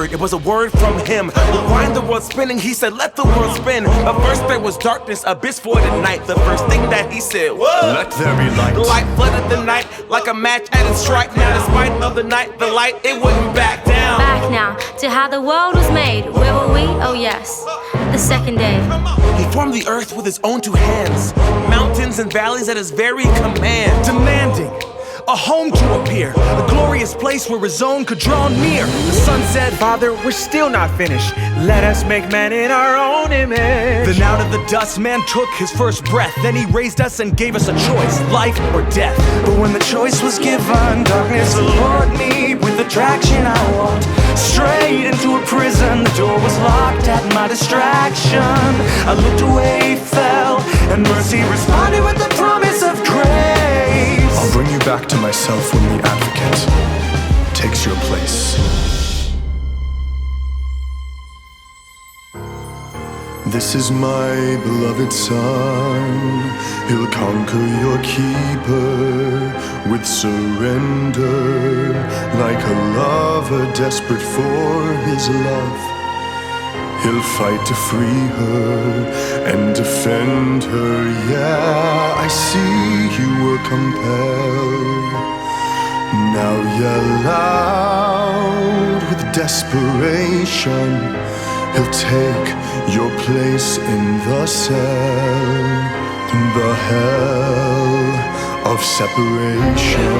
word, it was a word from him. Rewind the world spinning, he said, let the world spin. But first there was darkness, abyss void and night. The first thing that he said was, let there be light. The light flooded the night like a match at its strike. Now despite of the night, the light, it wouldn't back down. Back now to how the world was made. Where were we? Oh yes, the second day. He formed the earth with his own two hands, mountains and valleys at his very command. Demanding a home to appear, a glorious place where his own could draw near. The sun said, Father, we're still not finished. Let us make man in our own image. Then out of the dust, man took his first breath. Then he raised us and gave us a choice, life or death. But when the choice was given, darkness allured me. With attraction I walked straight into a prison. The door was locked at my distraction. I looked away, fell, and mercy responded with the promise of grace. I'll bring you back to myself when the advocate takes your place. This is my beloved son. He'll conquer your keeper with surrender. Like a lover desperate for his love, he'll fight to free her and defend her. Yeah, I see you were compelled. Now yell loud with desperation. He'll take your place in the cell, the hell of separation.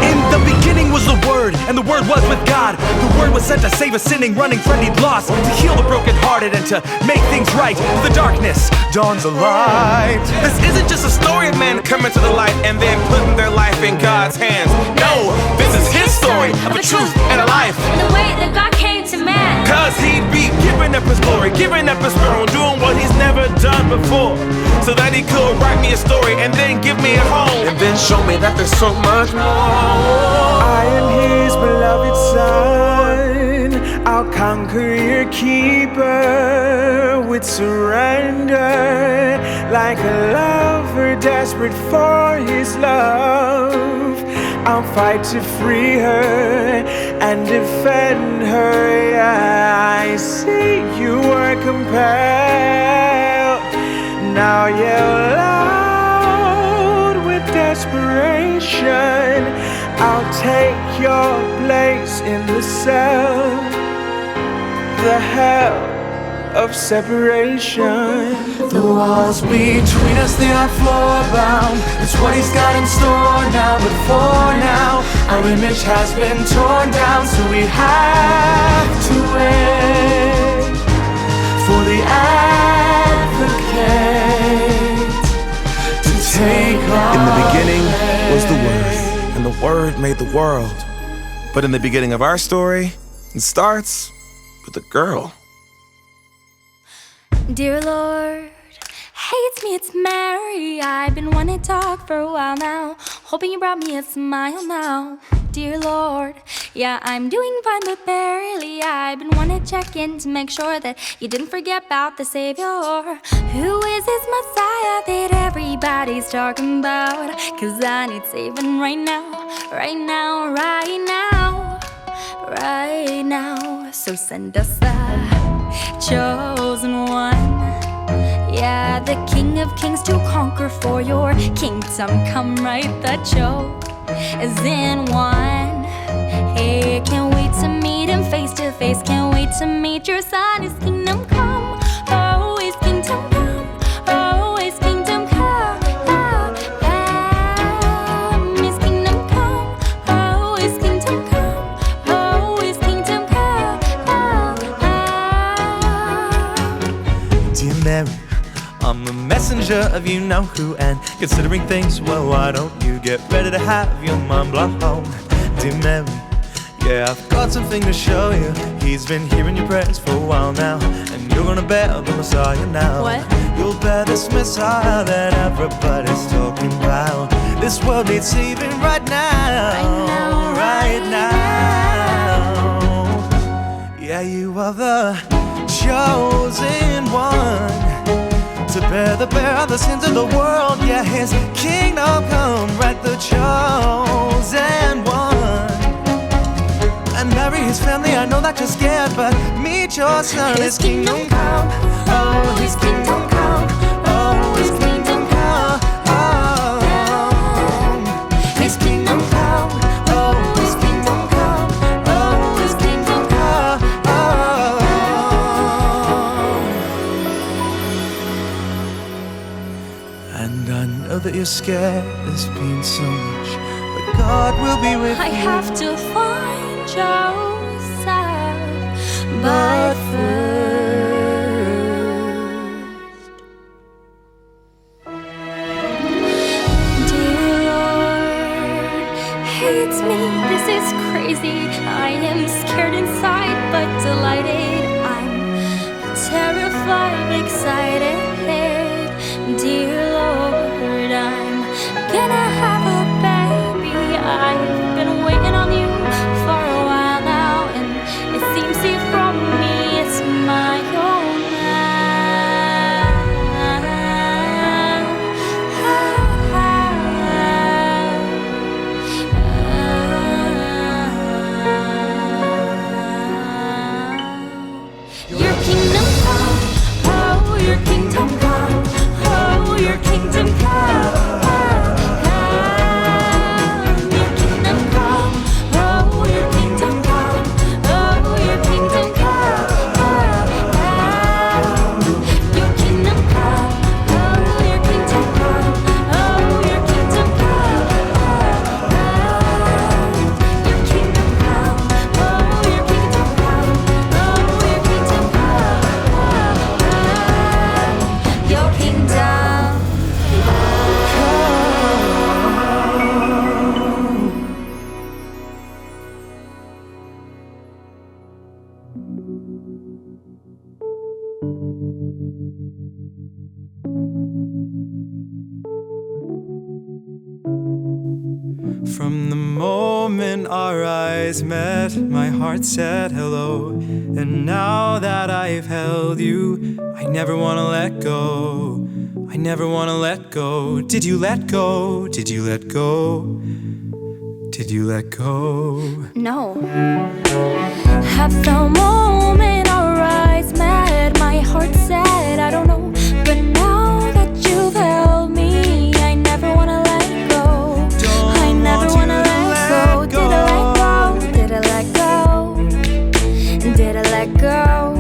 In the beginning was the Word, and the Word was with God. The Word was sent to save a sinning, running, friendly, lost, to heal the brokenhearted and to make things right. The darkness dawns a light. This isn't just a story of men coming to the light and then putting their life in God's hands. No, this is his story of a truth and a life. And the way that God came to man. Cause he'd be giving up his glory, giving up his throne, doing what he's never done before, so that he could write me a story and then give me a home, and then show me that there's so much more. I am his beloved son. I'll conquer your keeper with surrender. Like a lover desperate for his love, I'll fight to free her and defend her. Yeah, I see you were compelled. Now yell loud with desperation. I'll take your place in the cell, the hell of separation. The walls between us, they are floor bound. It's what he's got in store now. But for now, our image has been torn down, so we have to wait for the advocate to take our In the beginning was the Word, place. and the Word made the world. But in the beginning of our story, it starts with a girl. Dear Lord, hey, it's me, it's Mary. I've been wanting to talk for a while now, hoping you brought me a smile now. Dear Lord, yeah, I'm doing fine but barely. I've been wanting to check in to make sure that you didn't forget about the Savior. Who is this Messiah that everybody's talking about? Cause I need saving right now, right now, right now, right now. So send us the chosen one, yeah, the King of Kings to conquer for your kingdom. Come right, the choke is in one. Hey, can't wait to meet him face to face. Can't wait to meet your son. His kingdom come, oh, his kingdom come, oh, his kingdom come, his kingdom come, oh, his kingdom come, oh, his kingdom come. Dear Mary, I'm a messenger of you know who, and considering things, well, why don't you get ready to have your mind blown? Dear Mary, yeah, I've got something to show you. He's been hearing your prayers for a while now, and you're gonna bear the Messiah now. What? You'll bear this Messiah that everybody's talking about. This world needs saving right now, right now. Yeah, you are the chosen one to bear the sins of the world. Yeah, his kingdom come, right, the chosen one. And Mary, his family, I know that you're scared, but meet your son. His kingdom come, oh, his kingdom come, oh, his kingdom come, oh, his kingdom come, oh, his kingdom come, oh, his kingdom come, oh. And I know that you're scared, this means so much, but God will be with you. I have to find Joseph, but first, dear Lord, hates me, this is crazy. I am scared inside, but delighted. I'm terrified, excited. Dear Lord, I'm gonna have a baby. I've been waiting on you for a while now, and it seems you brought me, it's my own man. Your kingdom come, oh, your kingdom come, oh, your kingdom come. From the moment our eyes met, my heart said hello. And now that I've held you, I never want to let go. I never want to let go. Did you let go? Did you let go? Did you let go? No. At the moment our eyes met, my heart said, I don't know. But now that you've held me, I never want to let go. I never want to let go. Did I let go? Did I let go? Did I let go?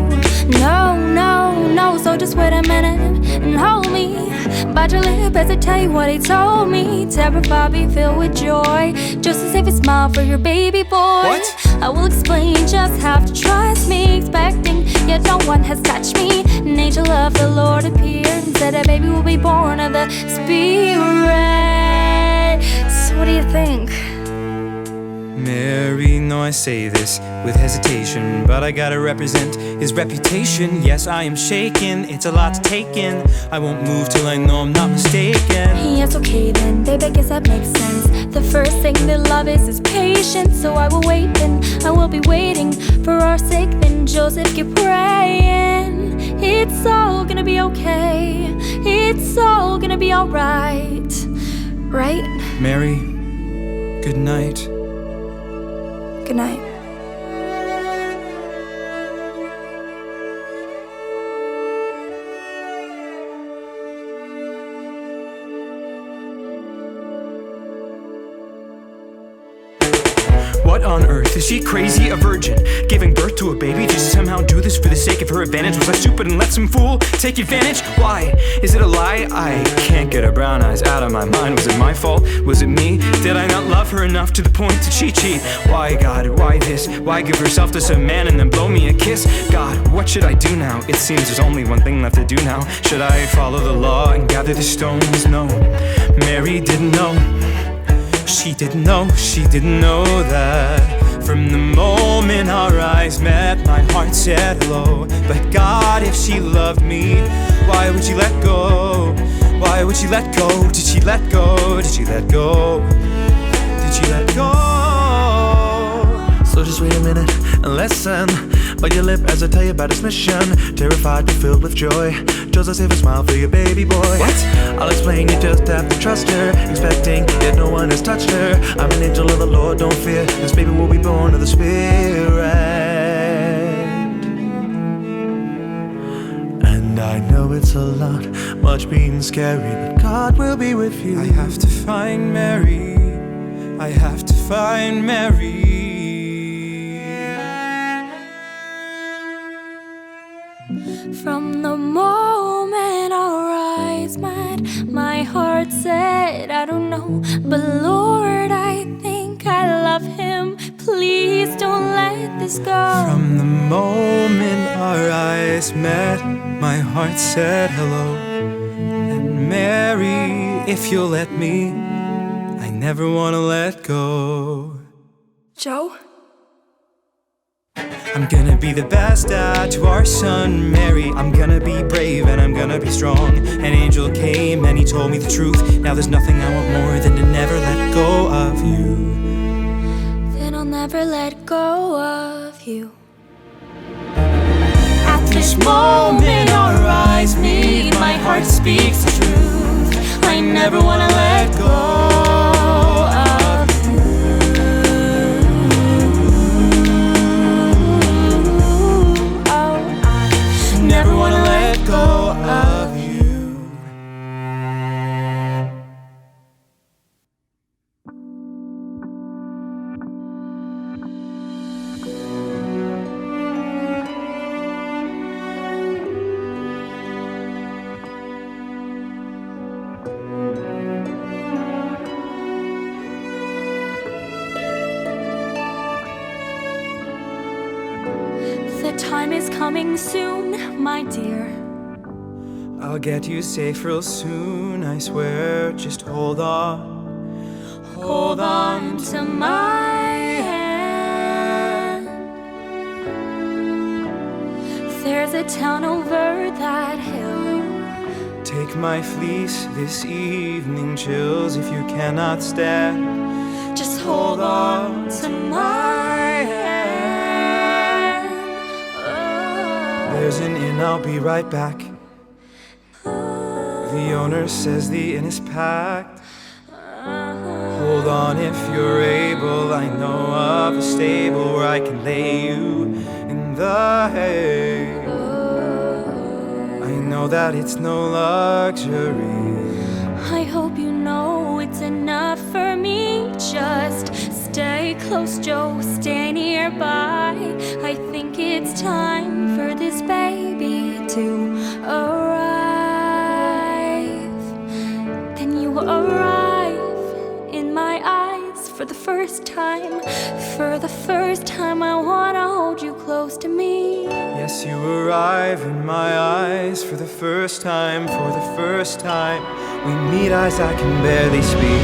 No, no, no. So just wait a minute and hold me. Bite your lip as I tell you what he told me. Terrified, be filled with joy, just to save a smile for your baby boy. What? I will explain, just have to trust me. Expecting, yet no one has touched me. An angel of the Lord appeared and said a baby will be born of the Spirit. So what do you think? Mary, no, I say this with hesitation, but I gotta represent his reputation. Yes, I am shaken, it's a lot to take in. I won't move till I know I'm not mistaken. Yes, okay then, babe, I guess that makes sense. The first thing that love is patience. So I will wait then, I will be waiting for our sake then. Joseph, keep praying. It's all gonna be okay. It's all gonna be alright. Right? Mary, good night. Good night. What on earth? Is she crazy? A virgin giving birth to a baby? Did she somehow do this for the sake of her advantage? Was I stupid and let some fool take advantage? Why? Is it a lie? I can't get her brown eyes out of my mind. Was it my fault? Was it me? Did I not love her enough to the point to cheat? Why, God? Why this? Why give herself to some man and then blow me a kiss? God, what should I do now? It seems there's only one thing left to do now. Should I follow the law and gather the stones? No, Mary didn't know. She didn't know that. From the moment our eyes met, my heart said hello. But God, if she loved me, why would she let go? Why would she let go? Did she let go? Did she let go? Did she let go? So just wait a minute and listen. Bite your lip as I tell you about his mission. Terrified but filled with joy, Joseph, save a smile for your baby boy. What? I'll explain, you just have to trust her. Expecting that no one has touched her. I'm an angel of the Lord, don't fear. This baby will be born of the Spirit. And I know it's a lot, much being scary, but God will be with you. I have to find Mary. I have to find Mary. From the moment our eyes met, my heart said, I don't know, but Lord, I think I love him. Please don't let this go. From the moment our eyes met, my heart said hello. And Mary, if you'll let me, I never want to let go. Joe? I'm gonna be the best dad to our son, Mary. I'm gonna be brave and I'm gonna be strong. An angel came and he told me the truth. Now there's nothing I want more than to never let go of you. Then I'll never let go of you. At this moment our eyes meet, my heart speaks the truth. I never wanna let go of you. Oh, I Never wanna let go of you. The time is coming soon, my dear. I'll get you safe real soon, I swear. Just hold on. Hold on to my hand. There's a town over that hill. Take my fleece this evening, chills if you cannot stand. Just hold on to my hand. Oh. There's an inn, I'll be right back. The owner says the inn is packed. Hold on if you're able. I know of a stable where I can lay you in the hay. I know that it's no luxury. I hope you know it's enough for me. Just stay close, Joe, stay nearby. I think it's time for this baby to arrive. Then you arrive in my eyes for the first time. For the first time I wanna hold you close to me. Yes, you arrive in my eyes for the first time. For the first time we meet eyes I can barely speak.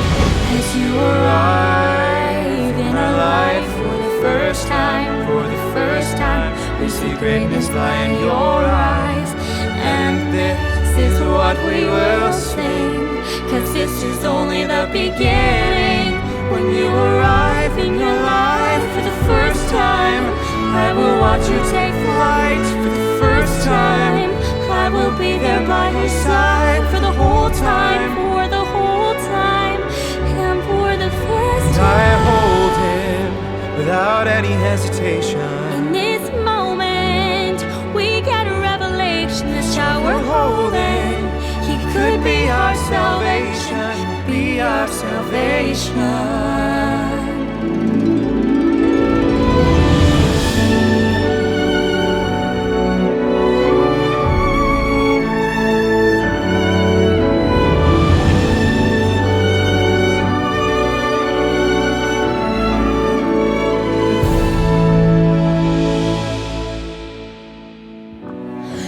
As you arrive in our life for the first time. For the first time we see greatness lie in your eyes. And this is what we will sing, 'cause this is only the beginning. When you arrive in your life for the first time, I will watch you take flight for the first time. I will be there by your side for the whole time, for the whole time, and for the first And time. I hold him without any hesitation. In this moment, we get a revelation. The shower holding, he could be our salvation, be our salvation.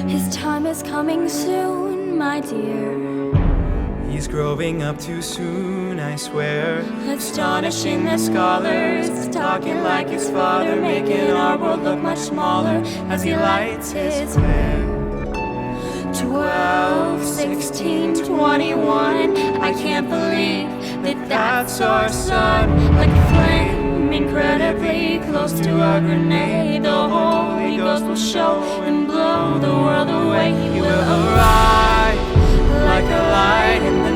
His time is coming soon, my dear. He's growing up too soon, I swear. Astonishing the scholars, talking like his father, making our world look much smaller as he lights his flare. 12, 16, 21, I can't believe that that's our son. Like a flame, incredibly close to a grenade. The Holy Ghost will show and blow the world away. He will arrive like a light in the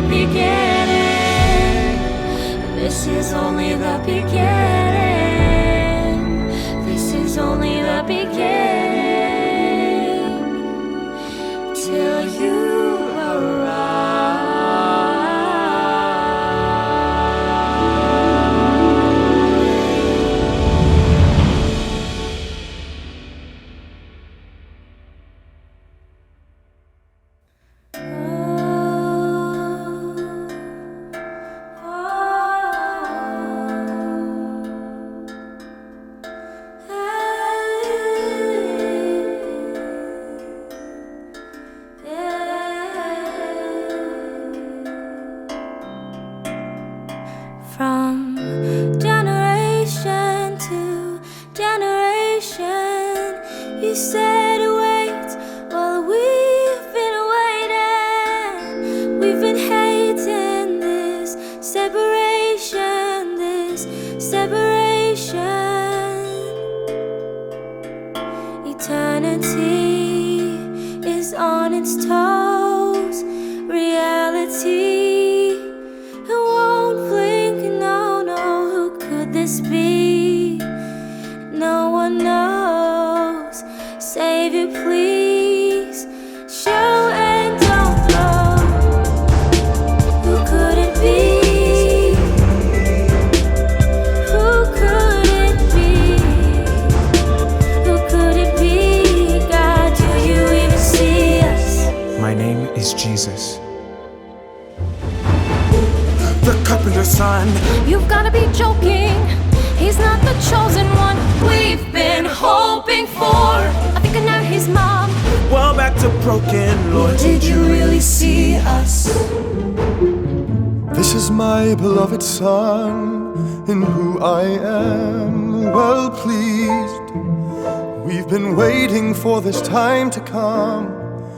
beginning. This is only the beginning. This is only the beginning. Till you arrive. From generation to generation, you said wait, well we've been waiting. We've been hating this separation, this separation. Eternity is on its toes, reality this be? No one knows. Savior, please show and don't know. Who could it be? Who could it be? Who could it be? God, do you even see us? My name is Jesus. The cup of your son. You've gotta be joking. He's not the chosen one we've been hoping for. I think I know his mom. Well, back to broken, Lord. Did you really see us? This is my beloved Son, in who I am well pleased. We've been waiting for this time to come,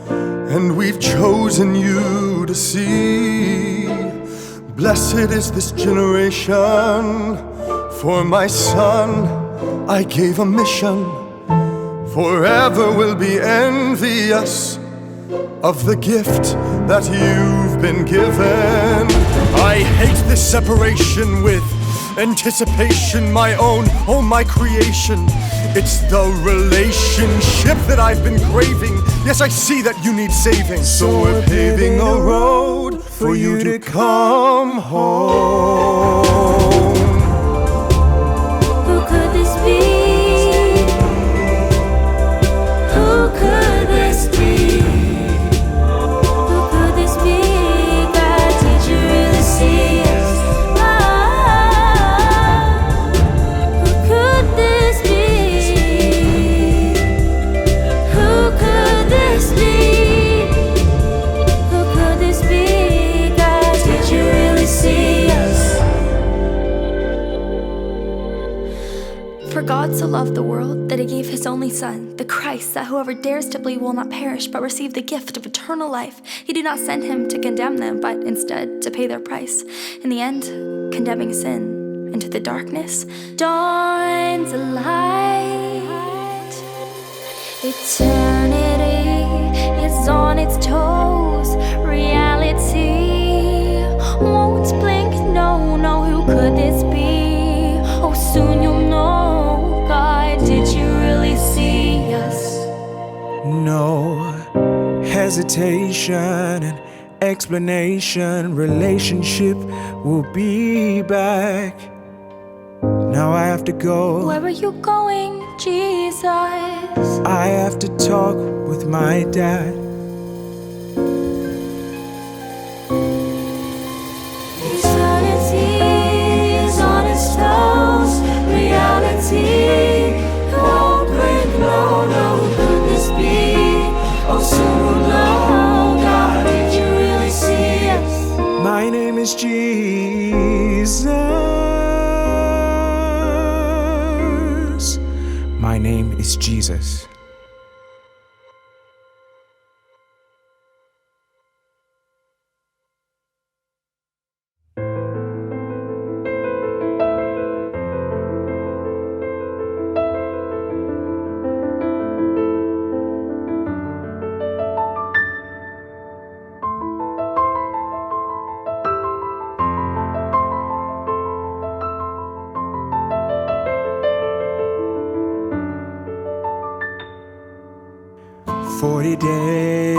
and we've chosen you to see. Blessed is this generation. For my son, I gave a mission. Forever will be envious of the gift that you've been given. I hate this separation with anticipation, my own, oh my creation. It's the relationship that I've been craving. Yes, I see that you need saving. So we're paving a road for you to come home. Who could this be? Who could this be? Who could this be? God, did you really see us? Who could this be? Who could this be? Who could this be? God, did you really see us? For God so loved the world that he gave his only Son, the Christ, that whoever dares to believe will not perish but receive the gift of eternal life. He did not send him to condemn them, but instead to pay their price. In the end, condemning sin into the darkness, dawns a light. Eternity is on its toes. Reality won't blink. No, no, who could this be? Oh, soon you'll know. God, did you really see us? No hesitation and explanation. Relationship will be back. Now I have to go. Where are you going, Jesus? I have to talk with my dad. Eternity is on its toes. Reality won't break. No, no, who could this be? Oh, soon we'll know. God, did you really see us? My name is Jesus. My name is Jesus. 40 days,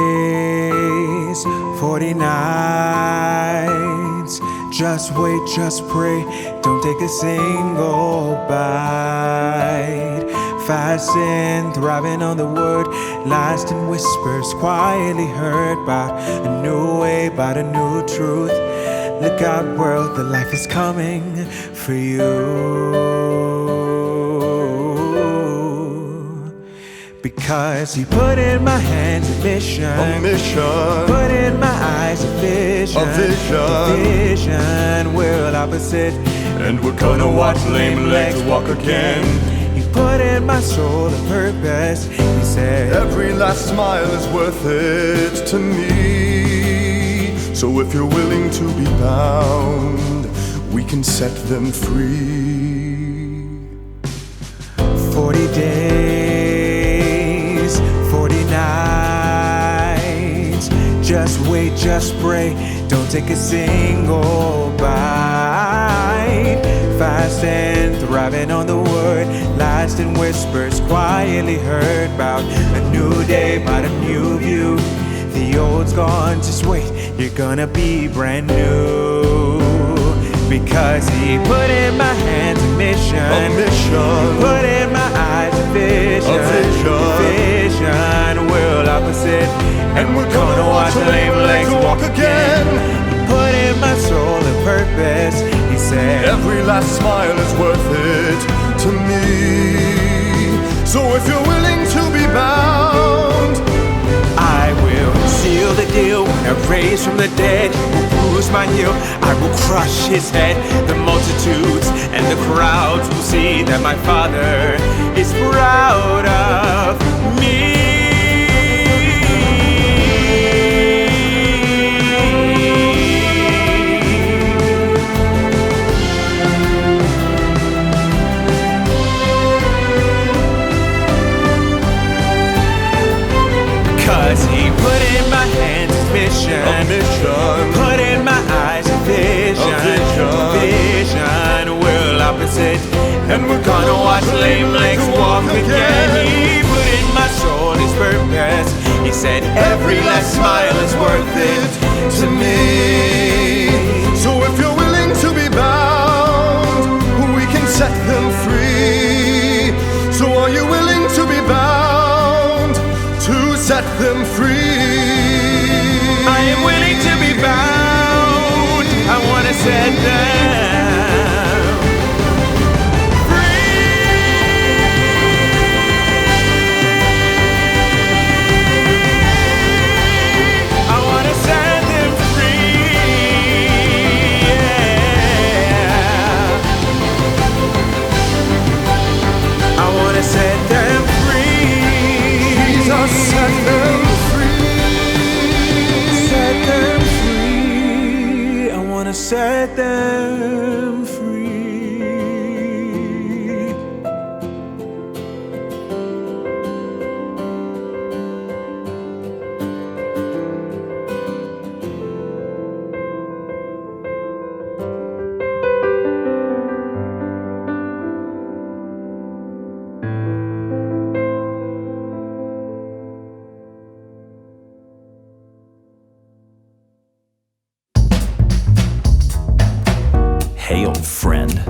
40 nights. Just wait, just pray, don't take a single bite. Fasting, thriving on the word, last in whispers, quietly heard about a new way, about a new truth. Look out, world, the life is coming for you. Because he put in my hands a mission, put in my eyes a vision, vision, world opposite. And we're gonna watch lame legs walk again. He put in my soul a purpose. He said, every last smile is worth it to me. So if you're willing to be bound, we can set them free. 40 days, 40 nights. Just wait, just pray, don't take a single bite. Fast and thriving on the word, last in whispers, quietly heard about a new day, about a new view. The old's gone, just wait, you're gonna be brand new. Because he put in my hands a mission, he put in my eyes a vision, vision, world opposite. And we're gonna watch lame legs walk again. He put in my soul a purpose. He said, every last smile is worth it to me. So if you're willing to be bound, I will seal the deal when I raise from the dead. Will bruise my heel, I will crush his head. The multitudes and the crowds will see that my Father is proud of me. Cause he put in my hands a mission, put in my eyes a vision, vision, world opposite. And we're gonna watch lame legs walk again. He put in my soul his purpose. He said every last smile is worth it to me. So if you're willing to be bound, we can set them free. So are you willing to be bound, to set them free? I am willing to be bound. I wanna set them free. I wanna set them free. Yeah. I wanna set them free. Jesus, set them free. Set them free. I wanna set them free. Hey, old friend,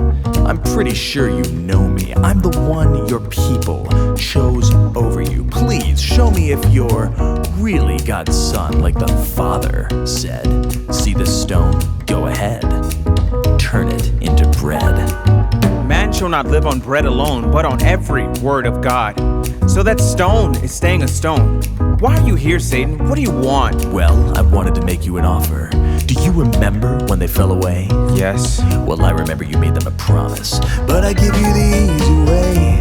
I'm pretty sure you know me. I'm the one your people chose over you. Please show me if you're really God's son, like the Father said. See the stone? Go ahead. Turn it into bread. Man shall not live on bread alone, but on every word of God. So that stone is staying a stone. Why are you here, Satan? What do you want? Well, I wanted to make you an offer. Do you remember when they fell away? Yes. Well, I remember you made them a promise, but I give you the easy way.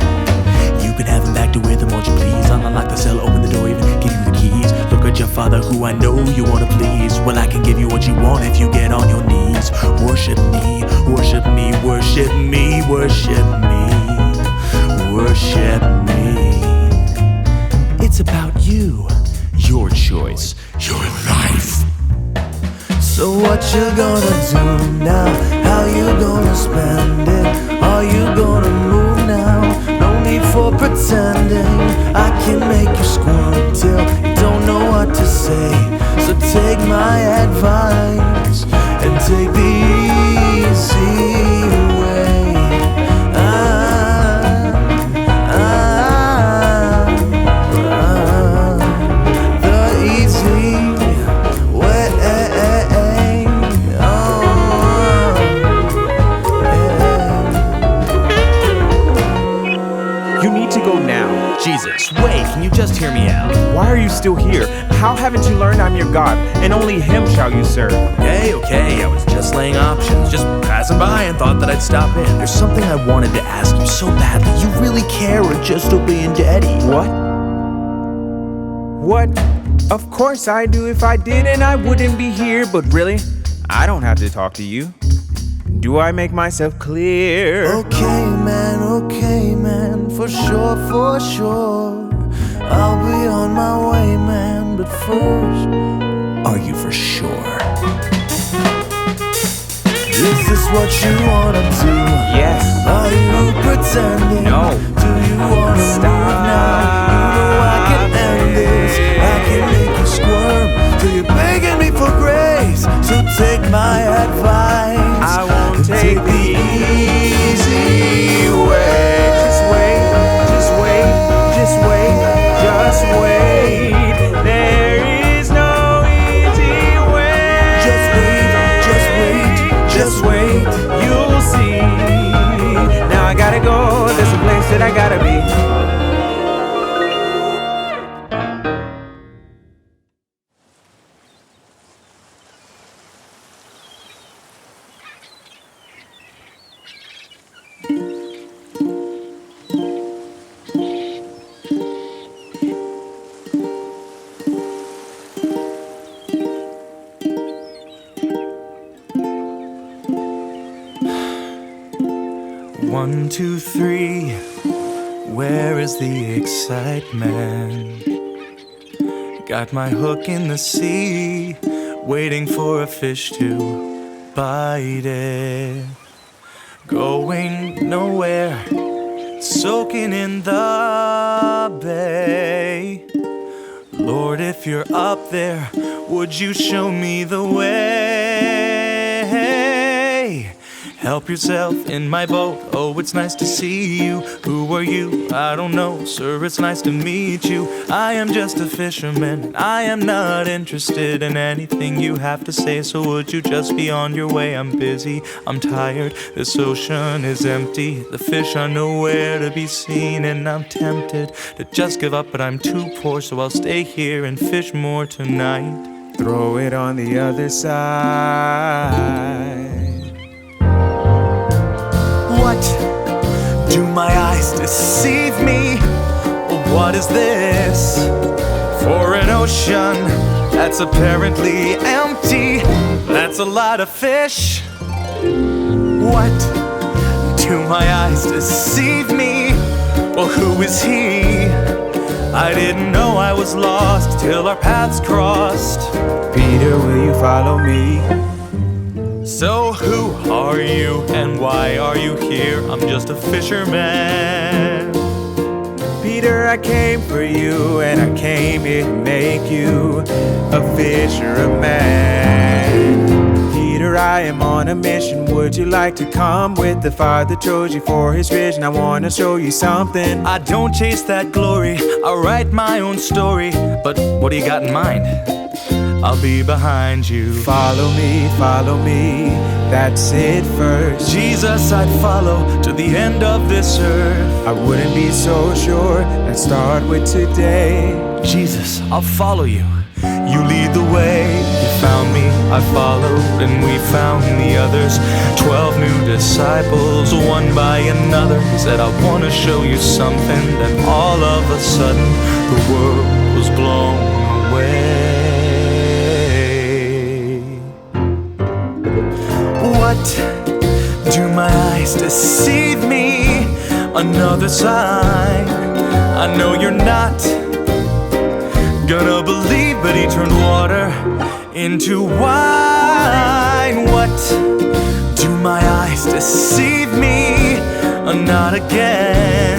You can have them back to with them, won't you please? I'll unlock the cell, open the door, even give you the keys. Look at your Father, who I know you want to please. Well, I can give you what you want if you get on your knees. Worship me, worship me, worship me, worship me, worship me. It's about you, your choice, your life. So what you gonna do now? How you gonna spend it? Are you gonna move now? No need for pretending. I can make you squirm till you just hear me out. Why are you still here? How haven't you learned I'm your God, and only him shall you serve? Okay, I was just laying options, just passing by and thought that I'd stop in. There's something I wanted to ask you so badly. You really care or just obeying Daddy? What? What? Of course I do. If I didn't, I wouldn't be here. But really, I don't have to talk to you. Do I make myself clear? Okay, man, for sure. I'll be on my way, man, but first, Are you for sure? is this what you wanna do? Yes. Are you pretending? No. Do you wanna stop now? You know I can end this. I can make you squirm till you're begging me for grace. So take my advice. I won't take the easy way. Just wait, just wait, just wait, just wait. There is no easy way. Just wait, you'll see. Now I gotta go, there's a place that I gotta be. One, two, three. Where is the excitement? Got my hook in the sea, waiting for a fish to bite it. Going nowhere, soaking in the bay. Lord, if you're up there, would you show me the way? Help yourself in my boat. Oh, it's nice to see you. Who are you? I don't know, sir, it's nice to meet you. I am just a fisherman. I am not interested in anything you have to say. So would you just be on your way? I'm busy, I'm tired. This ocean is empty. The fish are nowhere to be seen. And I'm tempted to just give up, but I'm too poor. So I'll stay here and fish more tonight. Throw it on the other side. What? Do my eyes deceive me? What is this? For an ocean that's apparently empty, that's a lot of fish. What? Do my eyes deceive me? Well, who is he? I didn't know I was lost till our paths crossed. Peter, will you follow me? So who are you and why are you here? I'm just a fisherman. Peter, I came for you, and I came here to make you a fisherman. Peter, I am on a mission. Would you like to come with the Father chose you for his vision? I want to show you something. I don't chase that glory, I write my own story. But what do you got in mind? I'll be behind you. Follow me, that's it first. Jesus, I'd follow to the end of this earth. I wouldn't be so sure, let's start with today. Jesus, I'll follow you. You lead the way, you found me, I followed, and we found the others. 12 new disciples, one by another. He said, I want to show you something. Then all of a sudden, the world was blown away. What? Do my eyes deceive me? Another sign. I know you're not gonna believe, but he turned water into wine. What? Do my eyes deceive me? Not again.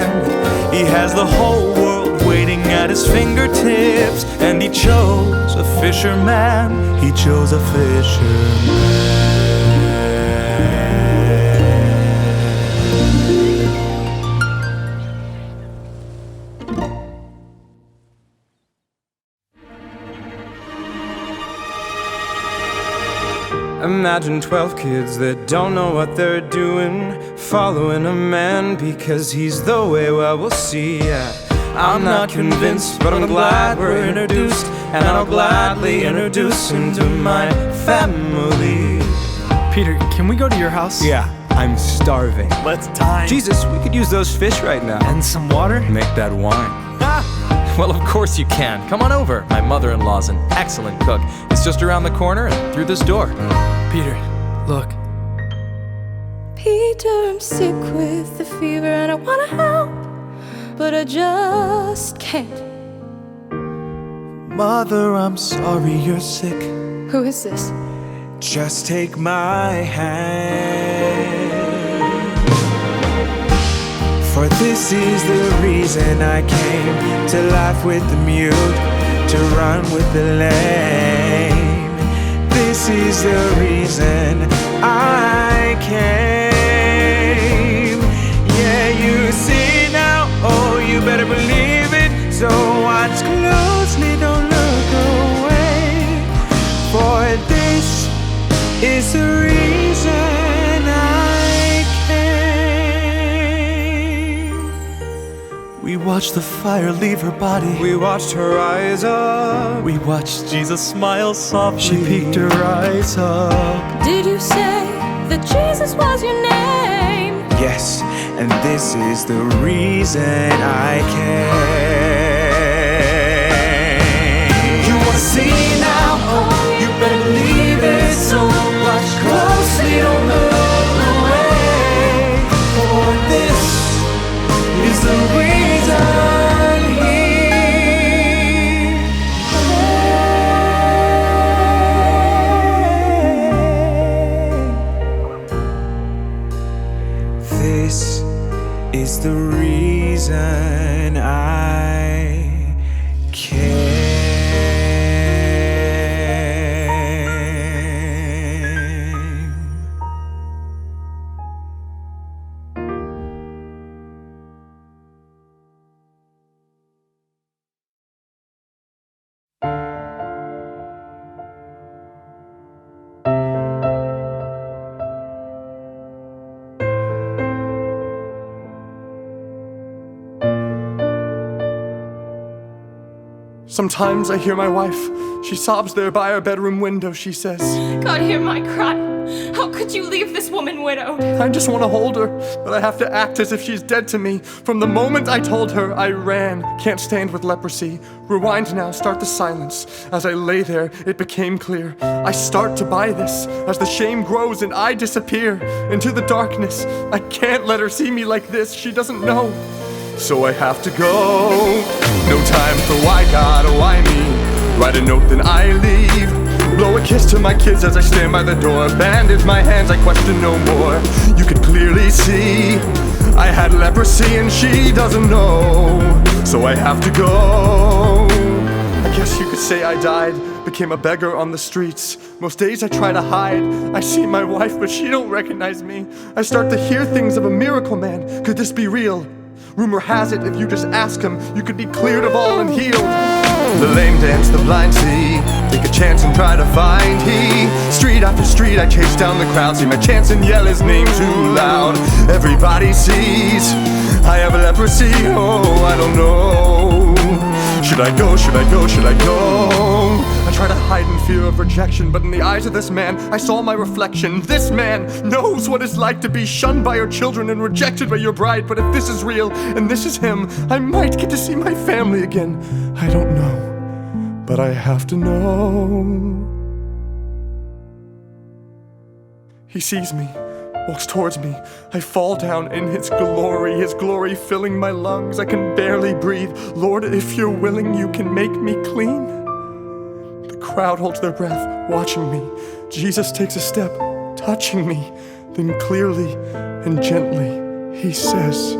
He has the whole world waiting at his fingertips, and he chose a fisherman. He chose a fisherman. Imagine 12 kids that don't know what they're doing, following a man because he's the way. Well, we'll see, yeah. I'm not convinced, but I'm glad we're introduced, and I'll gladly introduce him to my family. Peter, can we go to your house? Yeah, I'm starving. Let's dine. Jesus, we could use those fish right now. And some water? Make that wine. Well, of course you can. Come on over. My mother-in-law's an excellent cook. It's just around the corner and through this door. Peter, look. Peter, I'm sick with the fever and I wanna help, but I just can't. Mother, I'm sorry you're sick. Who is this? Just take my hand. For this is the reason I came, to laugh with the mute, to run with the lame. This is the reason I came. Yeah, you see now, oh, you better believe it. So watch closely, don't look away. For this is the reason I came. We watched the fire leave her body. We watched her rise up. We watched Jesus smile softly. She peeked her eyes up. Did you say that Jesus was your name? Yes, and this is the reason I came. You wanna see now? Oh, you better believe it. So watch closely, don't look away. For this is the reason he came. This is the reason I came. Sometimes I hear my wife. She sobs there by our bedroom window. She says, God, hear my cry. How could you leave this woman widowed? I just want to hold her, but I have to act as if she's dead to me. From the moment I told her, I ran. Can't stand with leprosy. Rewind now, start the silence. As I lay there, it became clear. I start to buy this. As the shame grows and I disappear into the darkness. I can't let her see me like this. She doesn't know. So I have to go. No time for why God, why me. Write a note, then I leave. Blow a kiss to my kids as I stand by the door. Bandage my hands, I question no more. You could clearly see I had leprosy and she doesn't know. So I have to go. I guess you could say I died, became a beggar on the streets. Most days I try to hide. I see my wife, but she don't recognize me. I start to hear things of a miracle man. Could this be real? Rumor has it, if you just ask him, you could be cleared of all and healed. The lame dance, the blind see. Take a chance and try to find he. Street after street, I chase down the crowd. See my chance and yell his name too loud. Everybody sees I have leprosy. Oh, I don't know. Should I go? Should I go? Should I go? I try to hide in fear of rejection, but in the eyes of this man, I saw my reflection. This man knows what it's like to be shunned by your children and rejected by your bride. But if this is real and this is him, I might get to see my family again. I don't know, but I have to know. He sees me, walks towards me. I fall down in his glory filling my lungs. I can barely breathe. Lord, if you're willing, you can make me clean. The crowd holds their breath, watching me. Jesus takes a step, touching me. Then clearly and gently, he says,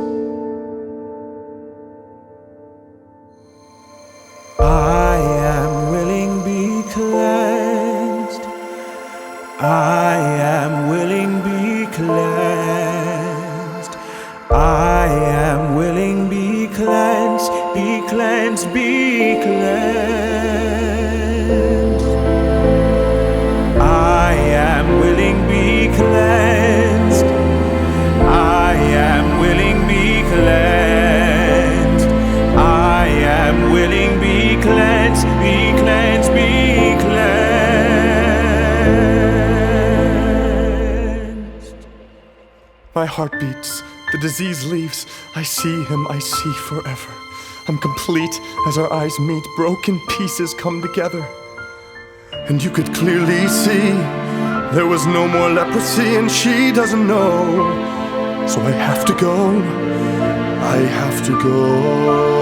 I am willing, be cleansed. I am willing, be cleansed. I am willing, be cleansed, be cleansed, be cleansed. I am willing, be cleansed. I am willing, be My heart beats, the disease leaves. I see him, I see forever. I'm complete as our eyes meet. Broken pieces come together. And you could clearly see there was no more leprosy, and she doesn't know. So I have to go, I have to go.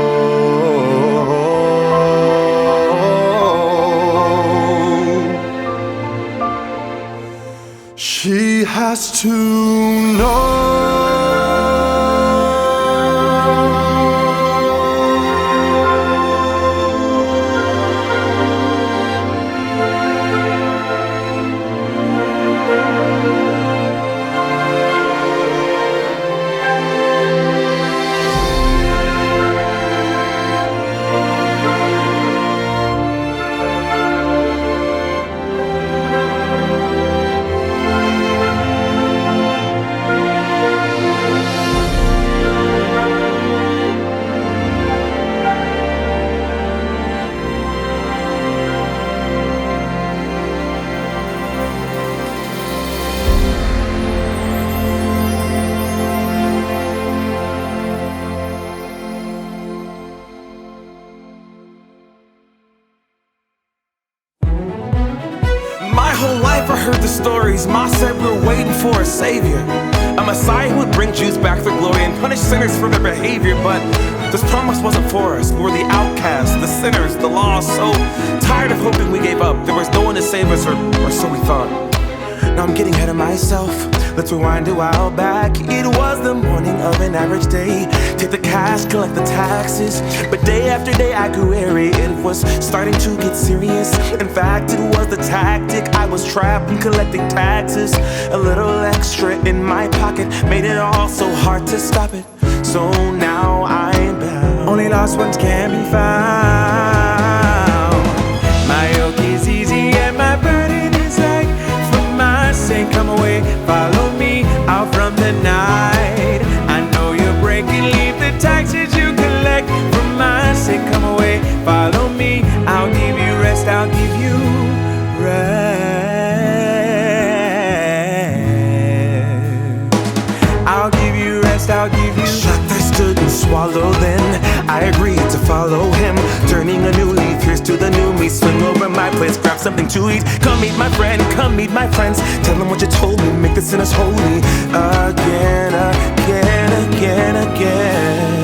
She has to know. Ma said we were waiting for a savior, a messiah who would bring Jews back their glory and punish sinners for their behavior. But this promise wasn't for us. We were the outcasts, the sinners, the lost. So tired of hoping we gave up. There was no one to save us, or so we thought. Now I'm getting ahead of myself. Let's rewind a while back. It was the morning of an average day. Take the cash, collect the taxes. But day after day I grew weary. It was starting to get serious. In fact, it was the tactic. I was trapped in collecting taxes. A little extra in my pocket made it all so hard to stop it. So now I'm bound. Only lost ones can be found. My yoke is easy and my burden is light. For my sake, come away, follow me out from the night. I know you're breaking, leave the taxes you collect. For my sake, come away, follow me. I'll give you rest, I'll give you rest. I'll give you rest, I'll give you shocked I stood and swallowed, then I agreed to follow him. Turning a new leaf, here's to the new me. Swing over my place, grab something to eat. Come meet my friend, come meet my friends. Tell them what you told me, make the sinners holy. Again, again, again, again.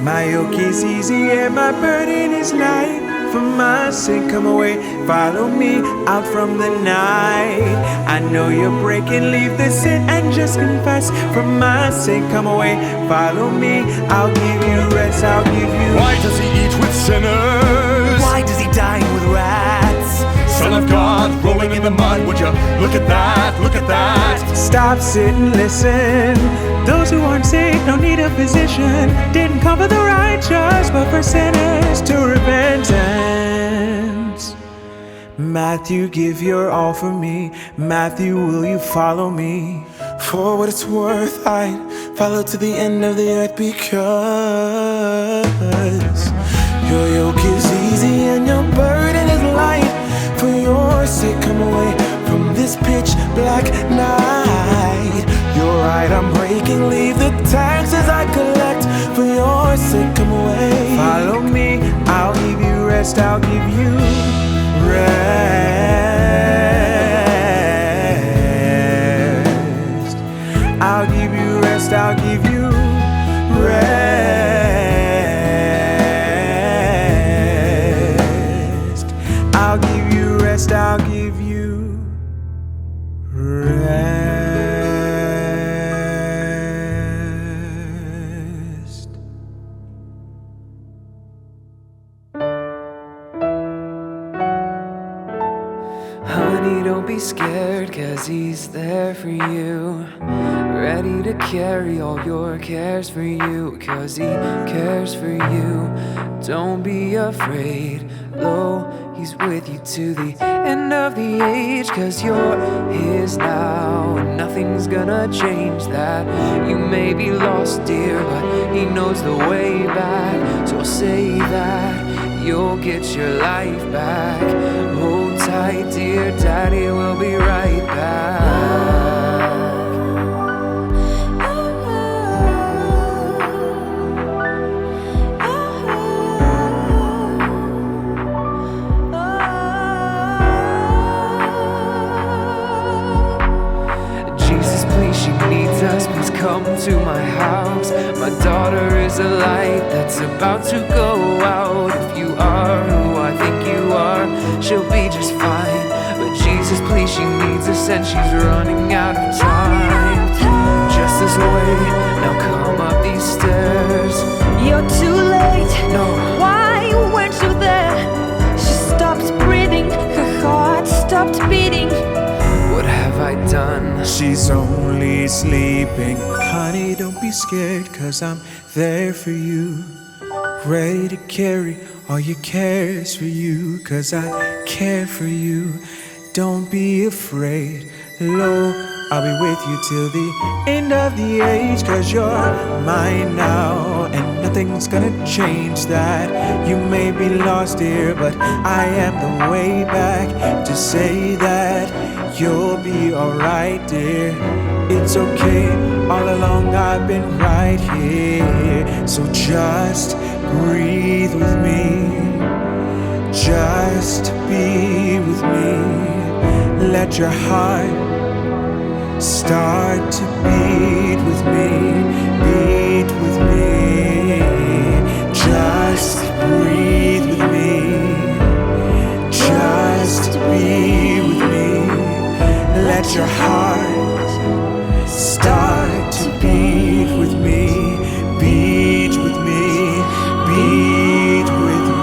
My yoke is easy and my burden is light. For my sake, come away, follow me out from the night. I know you're breaking, leave the sin and just confess. For my sake, come away, follow me. I'll give you rest, I'll give you. Why does he eat with sinners? Why does he dine with rats? Son of God, rolling in the mud, would you look at that, look at that? Stop, sit and listen. Those who aren't saved don't need a physician. Didn't come for the righteous, but for sinners to repentance. Matthew, give your all for me. Matthew, will you follow me? For what it's worth, I'd follow to the end of the earth, because your yoke is easy and your burden is light. For your sake, come away from this pitch black night. You're right, I'm breaking, leave the taxes I collect. For your sake, come away. Follow me, I'll give you rest, I'll give you rest. I'll give you rest, I'll give you rest. I'll give you rest, I'll give you rest. Honey, don't be scared, 'cause he's there for you, ready to carry all your cares for you, 'cause he cares for you. Don't be afraid, lo, he's with you to the end of the age, 'cause you're his now, and nothing's gonna change that. You may be lost, dear, but he knows the way back. So say that you'll get your life back. Hold tight, dear, daddy will be right back. Jesus, please come to my house. My daughter is a light that's about to go out. If you are who I think you are, she'll be just fine. But Jesus, please, she needs us and she's running out of time. Just this way, now come up these stairs. You're too late. No. Why weren't you there? She stopped breathing, her heart stopped beating. What have I done? She's only sleeping. Honey, don't be scared, 'cause I'm there for you. Ready to carry all your cares for you, 'cause I care for you. Don't be afraid, Lord, I'll be with you till the end of the age, 'cause you're mine now, and nothing's gonna change that. You may be lost here, but I am the way back to say that you'll be alright, dear. It's okay, all along I've been right here. So just breathe with me, just be with me. Let your heart start to beat with me, beat with me. Just breathe with me, just be with me. Let your heart start to beat with me, beat with me, beat with me.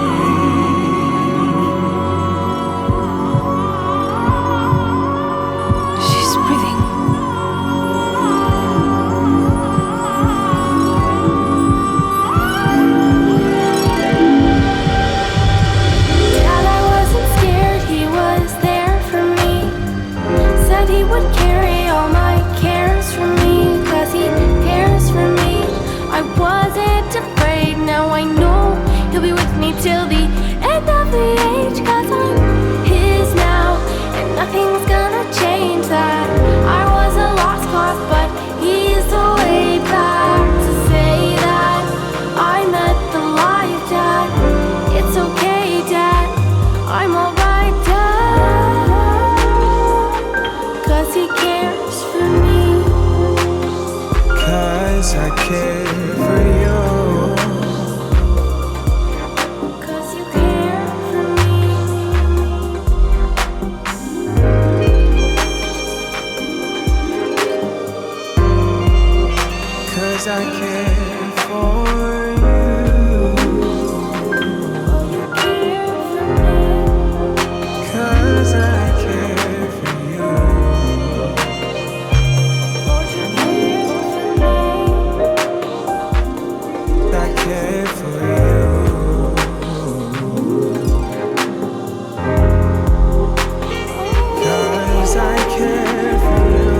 Till the end of the age, 'cause I'm his now, and nothing's gonna change that. I was a lost cause, but he's the way back to say that I met the life, Dad. It's okay, Dad, I'm alright, Dad, 'cause he cares for me, 'cause I care for you. I care for you. Oh, you care for me, 'Cause I care for you. oh, you care for me. I care for you. 'Cause I care for you.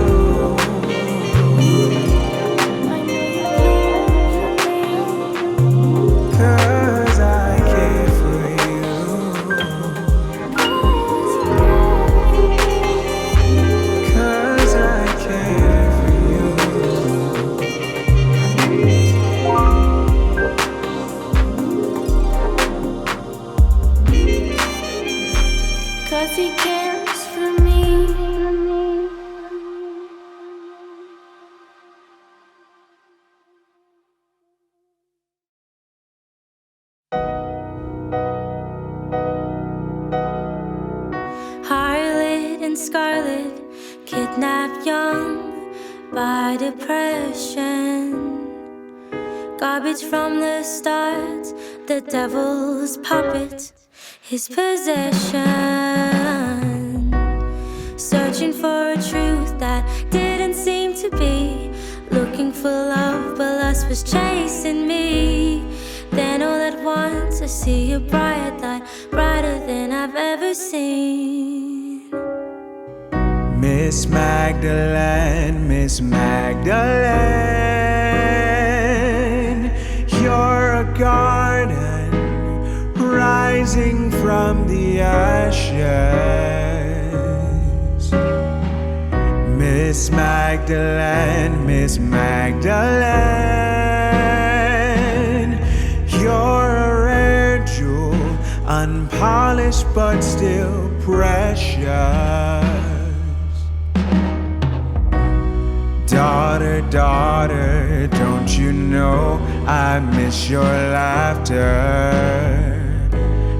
He cares for me. Harlot and Scarlet, kidnapped young by depression. Garbage from the start, the devil's puppet, his possession. Searching for a truth that didn't seem to be. Looking for love, but lust was chasing me. Then all at once I see a bright light, brighter than I've ever seen. Miss Magdalene, Miss Magdalene, you're a garden rising from the ashes. Miss Magdalene, Miss Magdalene, you're a rare jewel, unpolished but still precious. Daughter, daughter, don't you know I miss your laughter?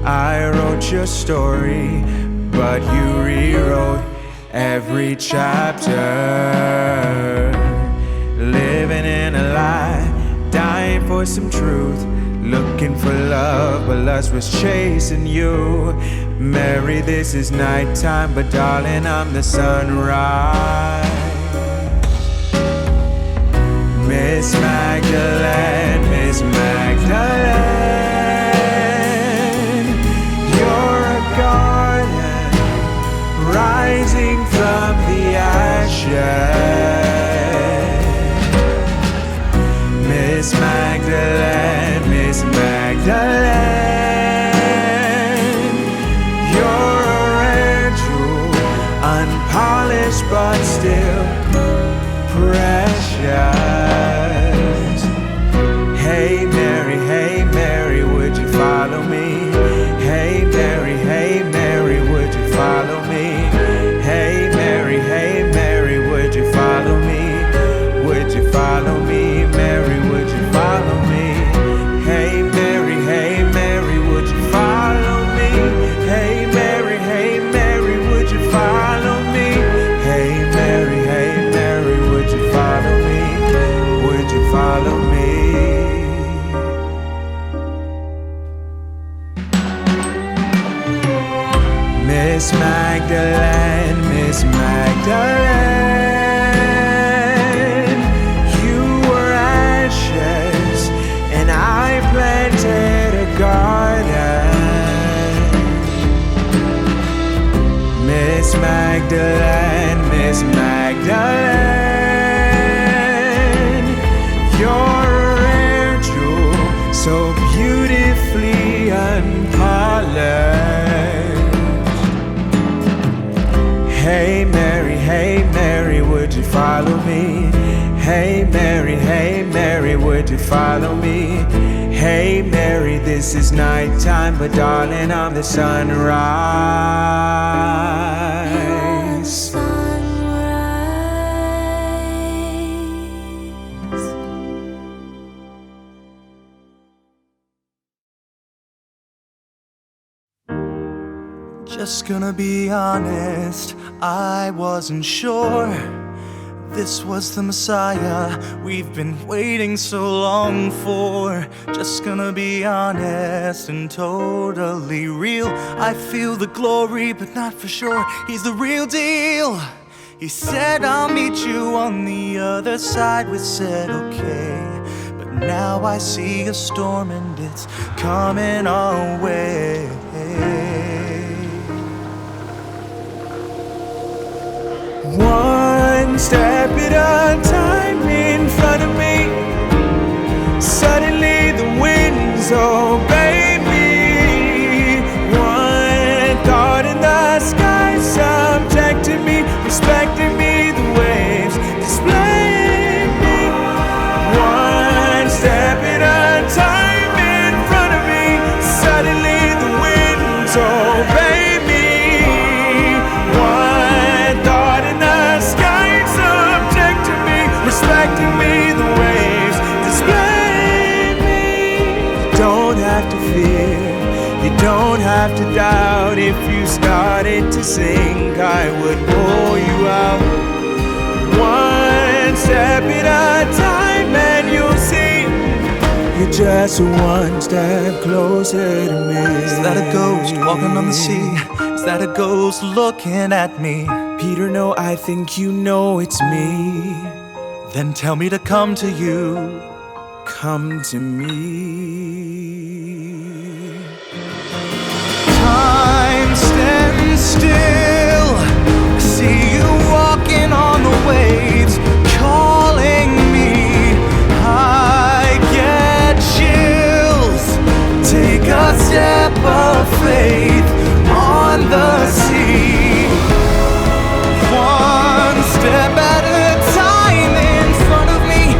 I wrote your story, but you rewrote every chapter. Living in a lie, dying for some truth, looking for love, but lust was chasing you. Mary, this is nighttime, but darling, I'm the sunrise. Miss Magdalene, Miss Magdalene, you're a garden rising from the ashes. Miss Magdalene, Miss Magdalene, you're a rare jewel, unpolished but still precious. Hey Mary, would you follow me? Hey Mary, would you follow me? Hey Mary, would you follow me? Would you follow me? Mary, would you follow me? Hey Mary, would you follow me? Hey Mary, would you follow me? Hey Mary, would you follow me? Would you follow me? Miss Magdalene, Miss Magdalene, you were ashes and I planted a garden. Miss Magdalene, Miss Magdalene, you're a rare jewel, so beautifully unpolished. Hey Mary, would you follow me? Hey Mary, would you follow me? Hey Mary, this is nighttime, but darling, I'm the sunrise. Just gonna be honest, I wasn't sure this was the Messiah we've been waiting so long for. Just gonna be honest and totally real. I feel the glory, but not for sure he's the real deal. He said, I'll meet you on the other side. We said, okay. But now I see a storm and it's coming our way. One step at a time in front of me. Suddenly the winds obey me. One thought in the sky subjected me, respecting me, the waves displaying me. One step at a time in front of me. Suddenly the winds obey me. Respecting me, the waves display me. Don't have to fear, you don't have to doubt. If you started to sink, I would pull you out. One step at a time and you'll see you're just one step closer to me. Is that a ghost walking on the sea? Is that a ghost looking at me? Peter, no, I think you know it's me. Then tell me to come to you. Come to me. Time stands still. I see you walking on the waves, calling me. I get chills. Take a step of faith on the sea. One step at a time in front of me.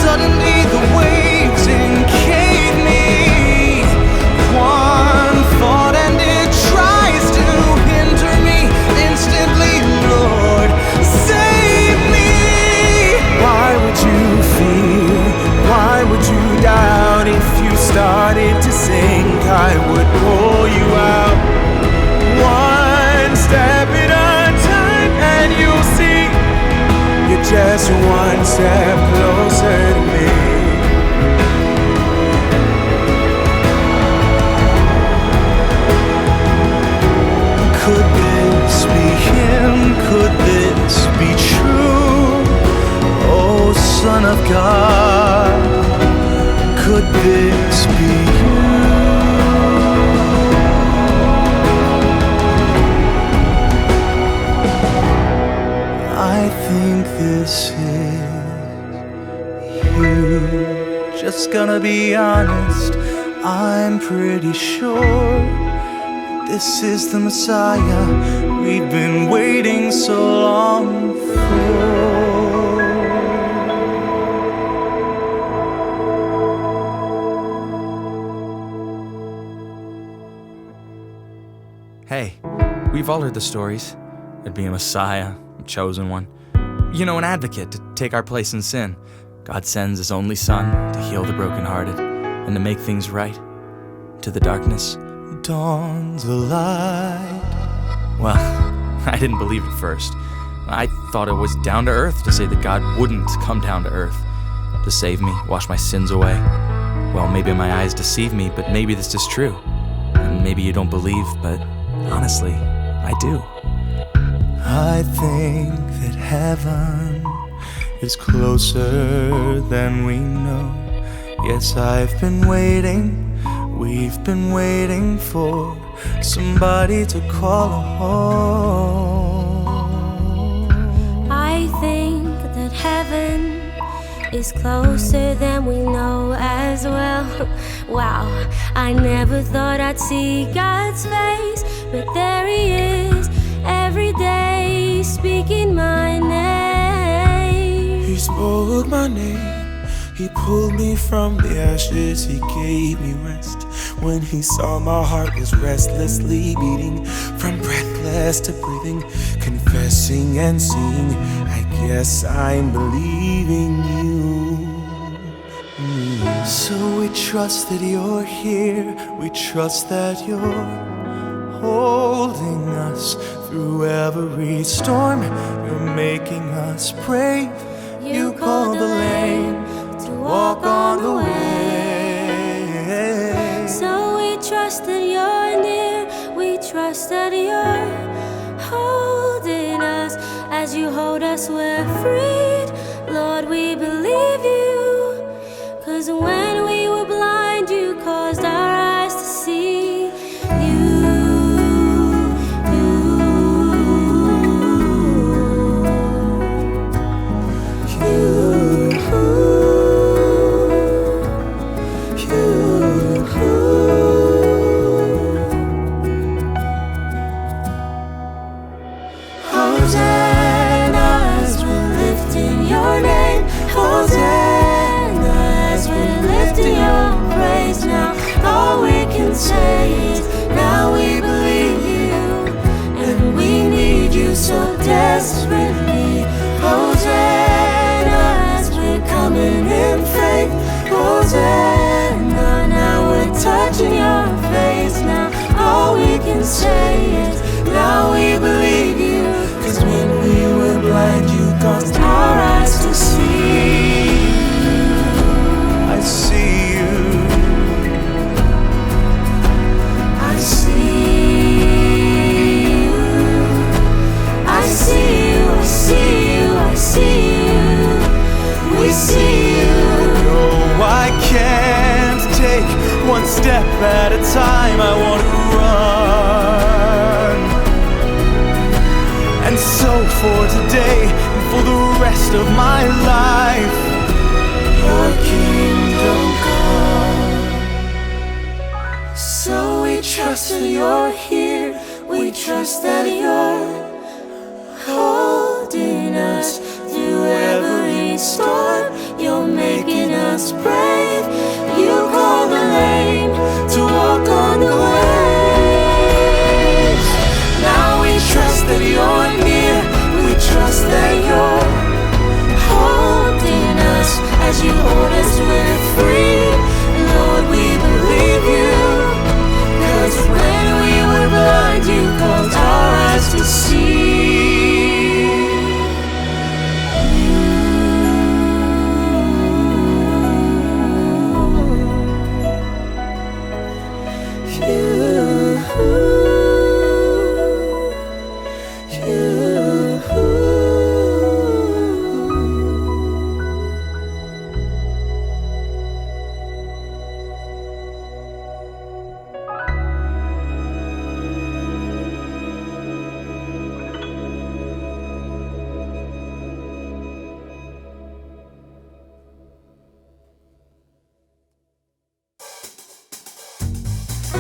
Suddenly the waves encave me. One thought and it tries to hinder me. just one step closer to me. Could this be him? Could this be true? Oh, Son of God, could this be you? I think this is you. Just gonna be honest, I'm pretty sure this is the Messiah we've been waiting so long for. Hey, we've all heard the stories. There'd be a Messiah, a chosen one. You know, an advocate to take our place in sin. God sends His only Son to heal the brokenhearted and to make things right. To the darkness dawns a light. Well, I didn't believe it first. I thought it was down to earth to say that God wouldn't come down to earth to save me, wash my sins away. Well, maybe my eyes deceive me, but maybe this is true. And maybe you don't believe, but honestly, I do. I think that heaven is closer than we know. Yes, I've been waiting. We've been waiting for somebody to call home. I think that heaven is closer than we know as well. Wow, I never thought I'd see God's face, but there He is, every day speaking my name. He spoke my name. He pulled me from the ashes, He gave me rest. When He saw my heart was restlessly beating, from breathless to breathing, confessing and seeing, I guess I'm believing You. So we trust that You're here, we trust that You're holding us through every storm. You're making us brave. You call the lame to walk on the way. So we trust that You're near, we trust that You're holding us. As You hold us, we're freed. Lord, we believe You, 'cause when we were blind, You caused our eyes to see You. Hosanna, as we're lifting Your name. Hosanna, as we're lifting Your praise. Now all we can say is, now we believe You, and we need You so desperately. Hosanna, as we're coming in faith. Hosanna, now we're touching Your face. Now all we can say is, now we believe You, 'cause when we were blind, You caused our eyes to see. I see You. I see You. I see You. I see You. I see You. We see You. No, I can't take one step at a time. I want to run. And so for today and for the rest of my life, Your kingdom come. So we trust that You're here. We trust that You're holding us through every storm. You're making us brave. You call the lame to walk on the waves. Now we trust that You're near. We trust that You're holding us. As You hold us, we're free. Lord, we believe You, 'cause when we were blind, You caused our eyes to see You.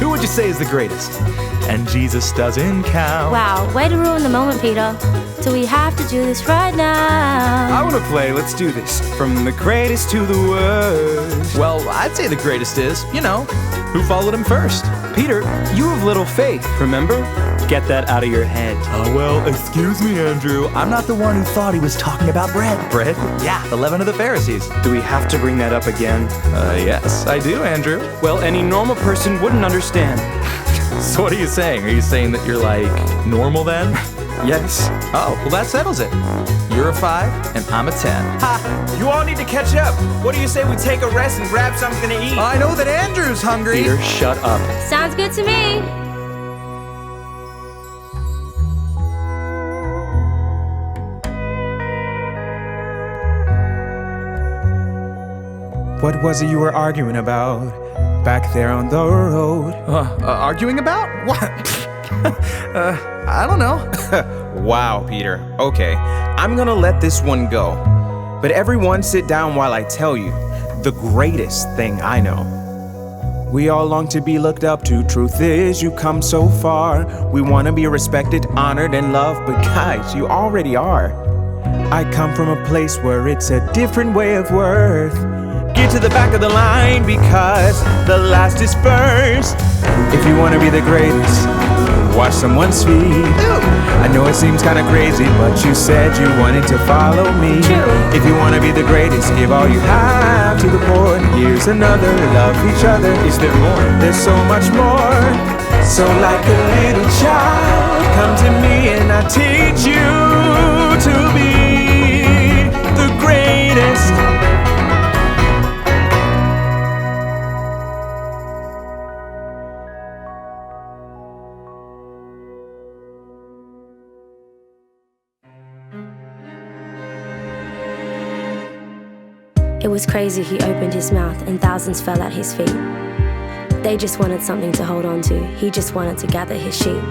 Who would you say is the greatest? And Jesus doesn't count. Wow, way to ruin the moment, Peter. Do we have to do this right now? I want to play, let's do this. From the greatest to the worst. Well, I'd say the greatest is, who followed him first? Peter, you have little faith, remember? Get that out of your head. Well, excuse me, Andrew. I'm not the one who thought he was talking about bread. Bread? Yeah, the leaven of the Pharisees. Do we have to bring that up again? Yes, I do, Andrew. Well, any normal person wouldn't understand. So what are you saying? Are you saying that you're like normal then? Yes. Oh, well that settles it. You're a 5 and I'm a 10. Ha! You all need to catch up. What do you say we take a rest and grab something to eat? I know that Andrew's hungry. Peter, shut up. Sounds good to me. What was it you were arguing about back there on the road? Arguing about? What? I don't know. Wow, Peter. Okay, I'm gonna let this one go. But everyone sit down while I tell you the greatest thing I know. We all long to be looked up to. Truth is, you come so far. We want to be respected, honored, and loved. But guys, you already are. I come from a place where it's a different way of worth. Get to the back of the line because the last is first. If you want to be the greatest, wash someone's feet. I know it seems kind of crazy, but you said you wanted to follow me. If you want to be the greatest, give all you have to the poor. Here's another, love each other. Is there more? There's so much more. So like a little child, come to me and I'll teach you to be the greatest. It was crazy, he opened his mouth and thousands fell at his feet. They just wanted something to hold on to. He just wanted to gather his sheep.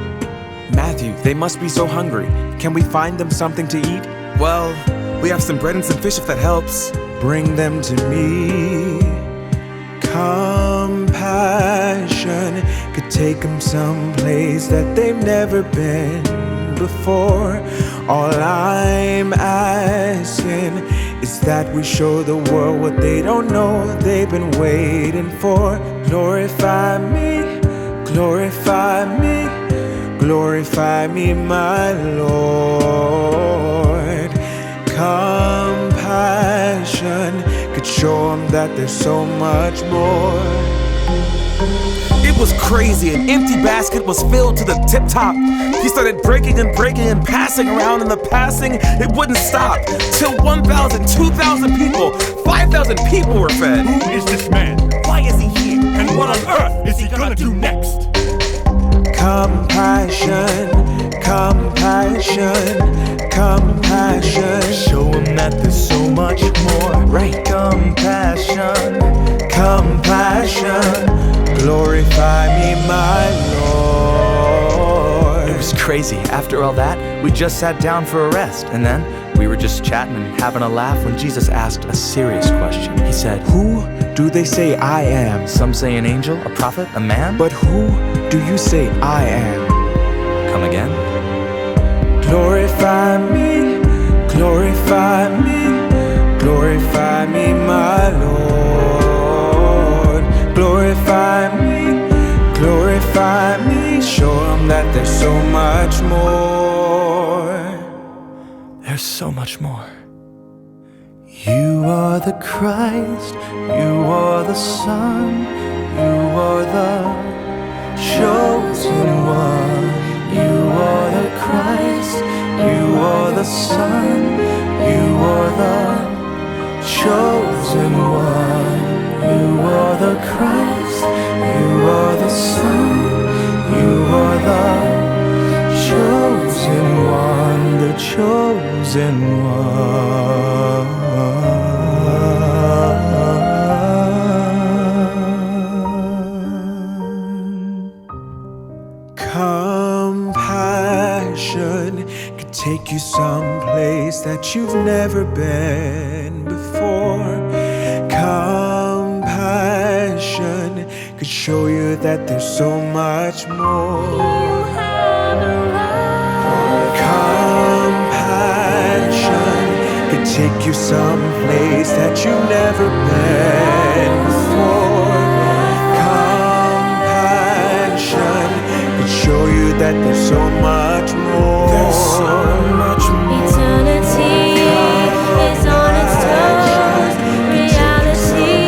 Matthew, they must be so hungry. Can we find them something to eat? Well, we have some bread and some fish if that helps. Bring them to me. Compassion could take them someplace that they've never been before. All I'm asking is that we show the world what they don't know they've been waiting for. Glorify me, glorify me, glorify me, my Lord. Compassion could show them that there's so much more. It was crazy, an empty basket was filled to the tip top. He started breaking and passing around, and the passing, it wouldn't stop. Till 1,000, 2,000 people, 5,000 people were fed. Who is this man? Why is he here? And what on earth is he gonna do next? Compassion, compassion, compassion. Show him that there's so much more. Right. Compassion, compassion. Glorify me, my Lord. It was crazy. After all that, we just sat down for a rest. And then we were just chatting and having a laugh when Jesus asked a serious question. He said, Who do they say I am? Some say an angel, a prophet, a man. But who do you say I am? Come again? Glorify me, glorify me, glorify me, my Lord. Glorify me, glorify me. Show them that there's so much more. There's so much more. You are the Christ, you are the Son, you are the chosen one. You are the Christ, you are the Son, you are the chosen one. You are the Christ, you are the Son, you are the chosen one, the chosen one. Compassion could take you someplace that you've never been before. Compassion could show you you that there's so much more. You have arrived. Compassion could take you someplace that you've never been before. Compassion could show you that there's so much more. There's so much more. Eternity is on its toes. Reality,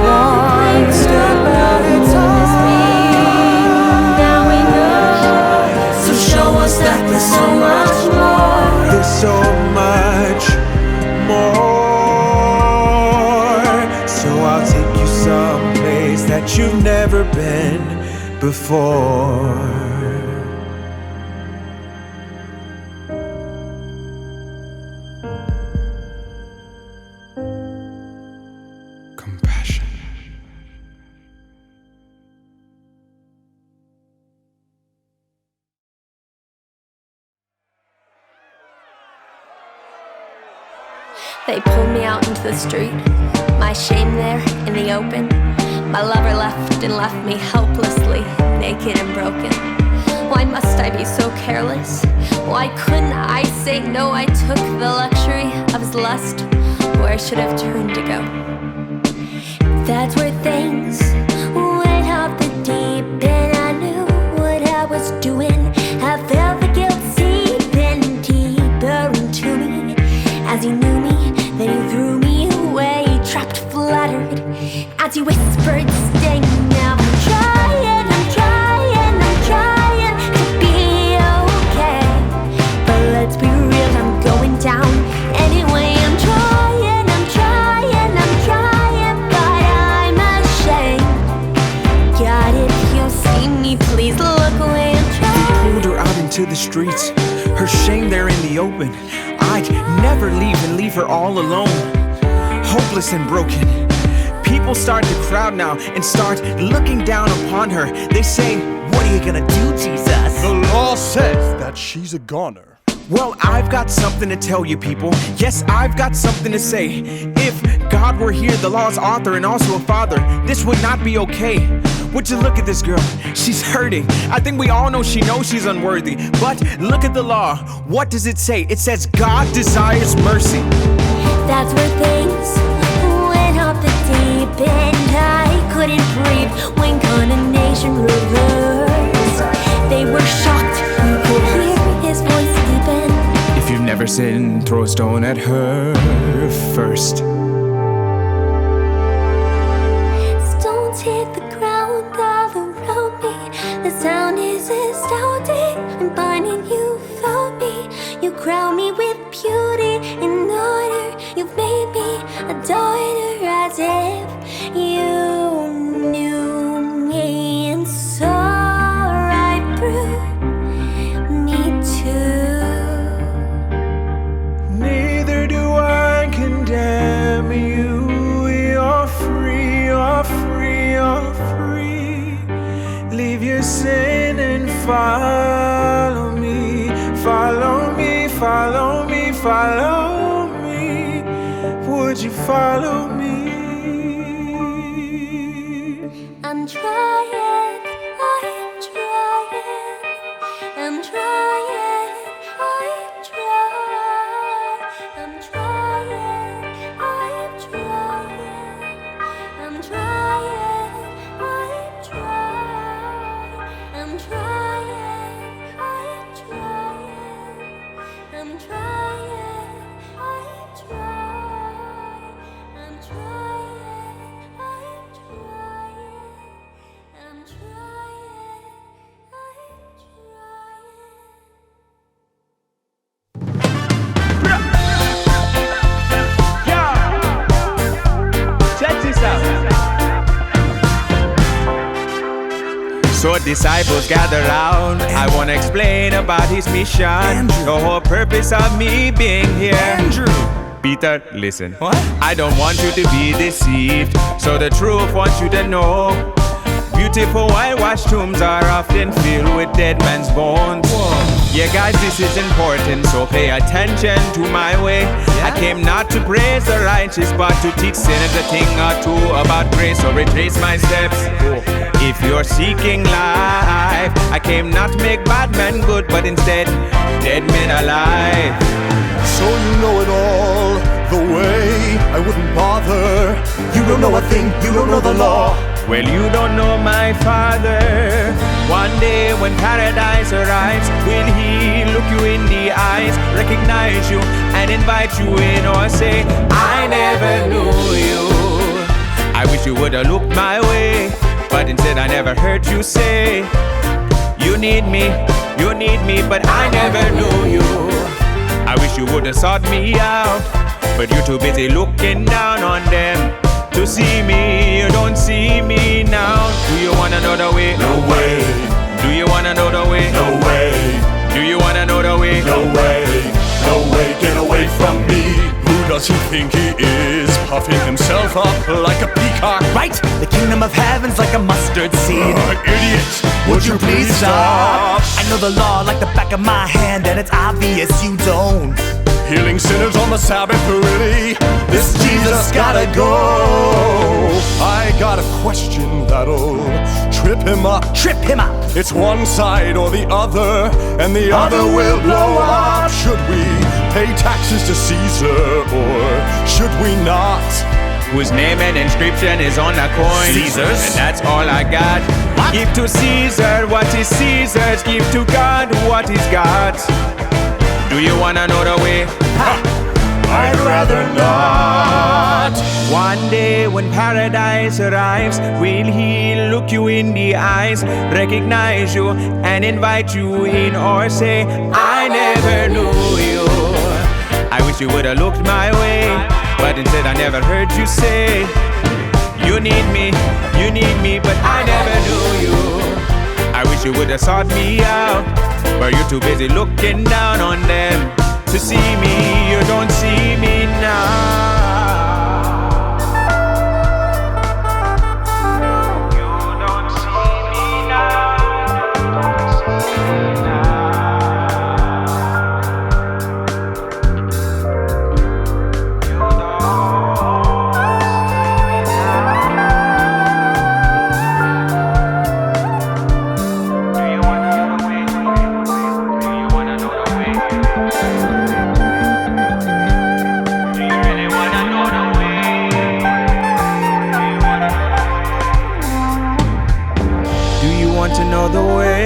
one step at a time. Now we know. So show us that there's so much more. There's so much more. So I'll take you someplace that you've never been before. Compassion. They pulled me out into the street, my shame there in the open. My lover left and left me helplessly, naked and broken. Why must I be so careless? Why couldn't I say no? I took the luxury of his lust, where I should have turned to go. That's where things went off the deep end. I knew what I was doing. I felt the guilt seeping deeper into me. As he knew me, then he threw me away, trapped, flattered. As he whispered, stay now. I'm trying to be okay. But let's be real, I'm going down anyway. I'm trying, but I'm ashamed. God, if you see me, please look away. I'm trying. He pulled her out into the streets, her shame there in the open. I'd never leave her all alone, hopeless and broken. People start to crowd now and start looking down upon her. They say, what are you gonna do, Jesus? The law says that she's a goner. Well, I've got something to tell you people. Yes, I've got something to say. If God were here, the law's author and also a father, this would not be okay. Would you look at this girl? She's hurting. I think we all know she knows she's unworthy. But look at the law. What does it say? It says God desires mercy. That's where things went off the deep end. I couldn't breathe when condemnation reversed. They were shocked. You could hear his voice deepen. If you've never sinned, throw a stone at her first. Stones hit the ground all around me. The sound is astounding. I'm finding you found me. You crown me with beauty and honor. You've made me a daughter as if you knew me and saw right through me too. Neither do I condemn you. You're free, you're free, you're free. Leave your sin and follow me. Follow me, follow me, follow me. Would you follow me? I'm trying, I'm trying, I'm trying, I'm trying, I'm trying, I'm trying, I'm trying, I'm trying, I'm trying, I'm trying, I'm trying, I'm trying, I'm trying, I'm trying. I'm trying, Check this out. So disciples gather round. I wanna explain about his mission. The whole purpose of me being here. Peter, listen. What? I don't want you to be deceived. So the truth wants you to know. Beautiful whitewashed tombs are often filled with dead man's bones. Whoa. Yeah, guys, this is important, so pay attention to my way. I came not to praise the righteous, but to teach sinners a thing or two about grace. So retrace my steps. If you're seeking life, I came not to make bad men good, but instead dead men alive. So you know it all, the way I wouldn't bother. You don't know a thing, you don't know the law. Well, you don't know my Father. One day when paradise arrives, will He look you in the eyes, recognize you and invite you in, or say, I never knew you. I wish you would have looked my way, but instead I never heard you say, you need me, but I never knew you. I wish you would have sought me out, but you're too busy looking down on them to see me. You don't see me now. Do you wanna know the way? No way. Do you wanna know the way? No way. Do you wanna know the way? No way. No way, get away from me. Who does he think he is? Puffing himself up like a peacock. Right? The kingdom of heaven's like a mustard seed. Idiot, would you please stop? I know the law like the back of my hand, and it's obvious you don't. Healing sinners on the Sabbath, really? This Jesus gotta go. I got a question that'll trip him up. Trip him up. It's one side or the other, and the other will blow up. Should we pay taxes to Caesar, or should we not? Whose name and inscription is on a coin? Caesar's. And that's all I got. What? Give to Caesar what is Caesar's. Give to God what is God's. Do you wanna know the way? Ha! I'd rather not. One day when paradise arrives, will He look you in the eyes, recognize you and invite you in, or say, I never knew you. I wish you would have looked my way, but instead I never heard you say, you need me, but I never knew you. I wish you would have sought me out, but you're too busy looking down on them to see me. You don't see me now. Know the way.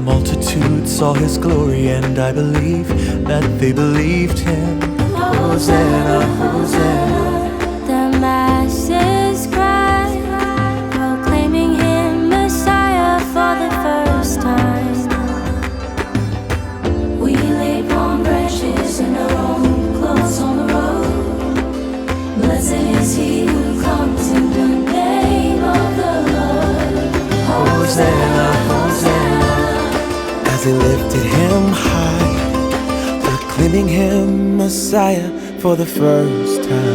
Multitudes saw His glory, and I believe that they believed Him. Hosanna, Hosanna. The masses cry, proclaiming Him Messiah for the first time. We laid palm branches and our own clothes on the road. Blessed is He who comes in the name of the Lord. Hosanna, Hosanna. As they lifted Him high, proclaiming Him Messiah for the first time.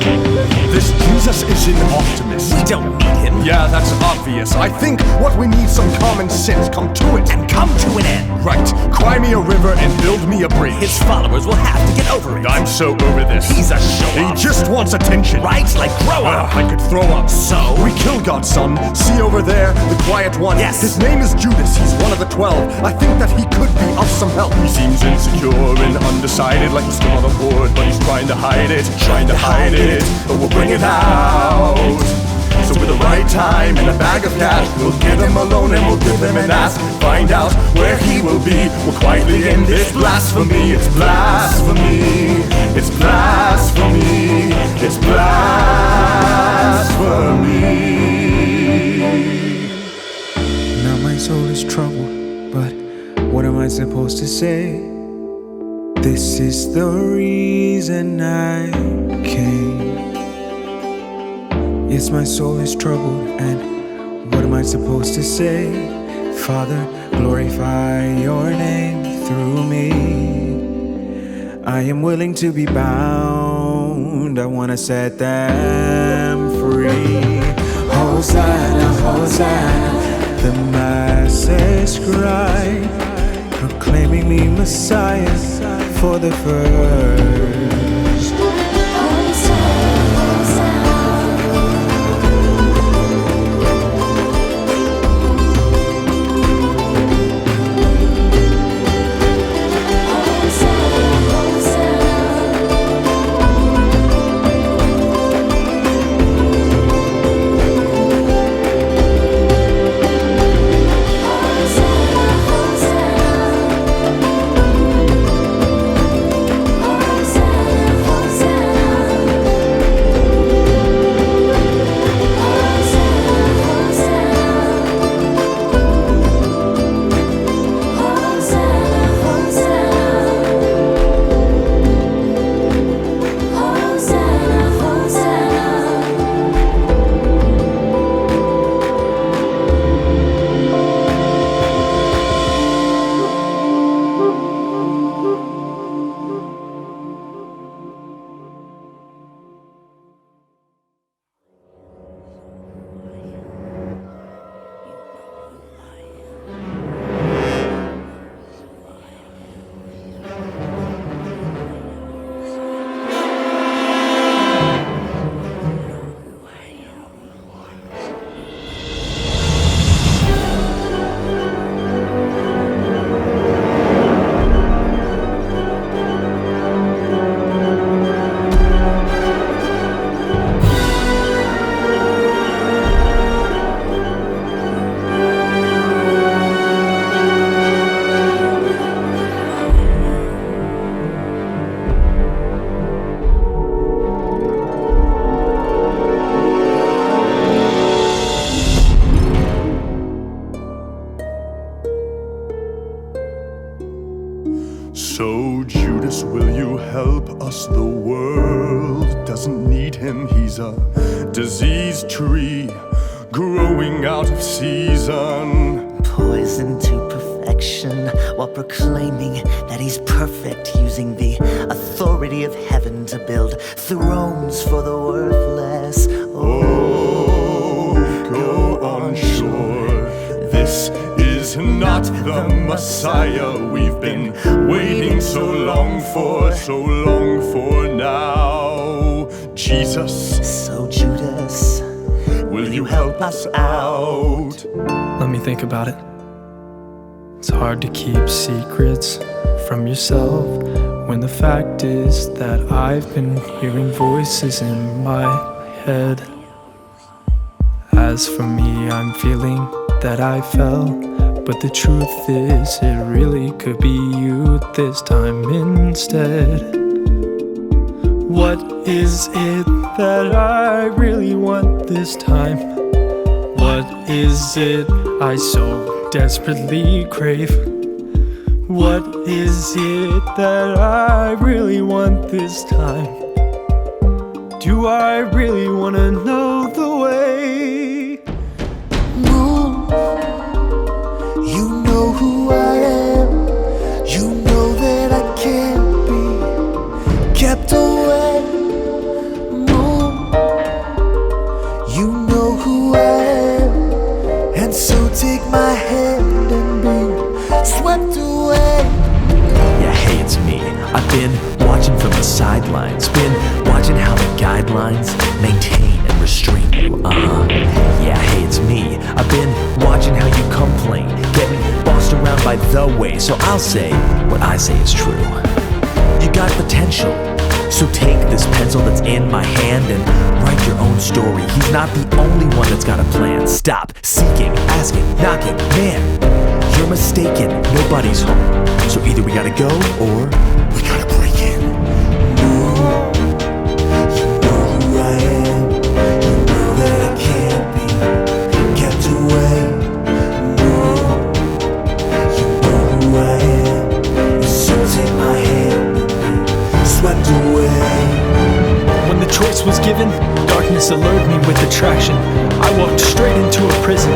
This Jesus is an optimist. We don't need him. Yeah, that's obvious. I think what we need some common sense. Come to it. And come to an end. Right. Cry me a river and build me a bridge. His followers will have to get over it. I'm so over this. He's a show-off. He just wants attention. Right? Like grow up. I could throw up. So? We kill God's son. See over there, the quiet one. Yes. His name is Judas. He's one of the 12. I think that he could be of some help. He seems insecure and undecided, like he's still on the board, but he's trying to hide it. Trying to hide it. But we'll bring it out. So with the right time and a bag of cash, we'll get him alone and we'll give him an ask. Find out where he will be. We'll quietly end this blasphemy. It's blasphemy. It's blasphemy. It's blasphemy. for me. Now my soul is troubled, but what am I supposed to say? This is the reason I came. Yes, my soul is troubled, and what am I supposed to say? Father, glorify your name through me. I am willing to be bound, I want to set them free. Hosanna, Hosanna, the masses cry, proclaiming me Messiah for the first. So Judas, will you help us? The world doesn't need him. He's a diseased tree growing out of season. Poison to perfection while proclaiming that he's perfect, using the authority of heaven to build thrones for the worthless. Oh, go on shore. This is not the Messiah we've been waiting so long for now. Jesus, so Judas, will you help us out? Let me think about it. It's hard to keep secrets from yourself when the fact is that I've been hearing voices in my head. As for me, I'm feeling that I fell, but the truth is it really could be you this time instead. What is it that I really want this time? What is it I so desperately crave? What is it that I really want this time? Do I really want to know the way? Move. You know who I am. You know that I can't be kept away. Move. You know who I am. And so take my hand and be swept away. Yeah, hey, it's me. I've been watching from the sidelines, been watching how the guidelines maintain and restrain you. Yeah, hey, it's me. I've been watching how you complain, getting bossed around by the way. So I'll say what I say is true. You got potential, so take this pencil that's in my hand and write your own story. He's not the only one that's got a plan. Stop seeking, asking, knocking. Man, you're mistaken. Nobody's home. So either we gotta go or we gotta break in. You know who I am. You know that choice was given, darkness allured me with attraction. I walked straight into a prison.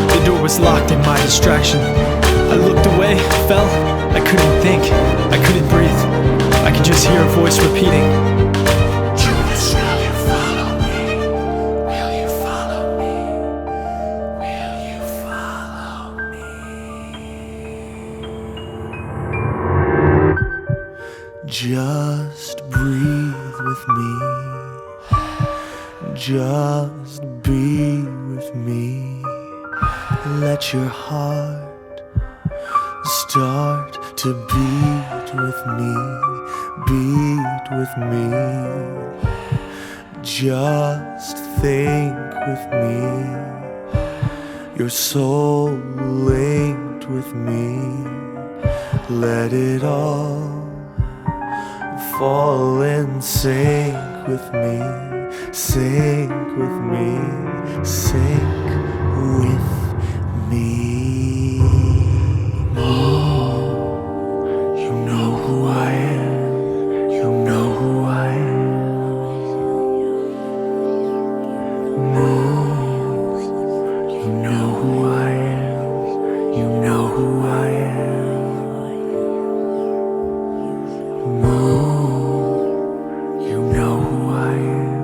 The door was locked in my distraction. I looked away, fell. I couldn't think, I couldn't breathe. I could just hear a voice repeating, Judas, will you follow me? Will you follow me? Will you follow me? Just breathe with me. Just be with me. Let your heart start to beat with me. Beat with me. Just think with me. Your soul linked with me. Let it all fall and sink with me. Sink with me. Sink with me. You know who I am. You know who I am. Move. You know who I am. You know who I am. Move. You know who I am.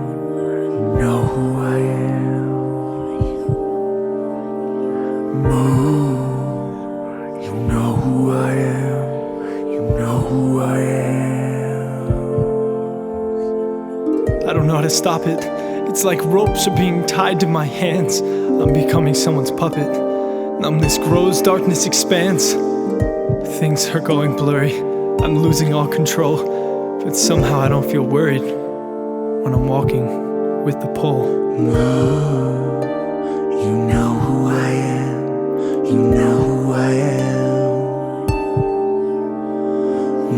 Know who I am. Move. You know who I am. You know who I am. I don't know how to stop it. It's like ropes are being tied to my hands. I'm becoming someone's puppet. Numbness grows, darkness expands. Things are going blurry. I'm losing all control. But somehow I don't feel worried when I'm walking with the pole. Move. You know who I am. You know who I am.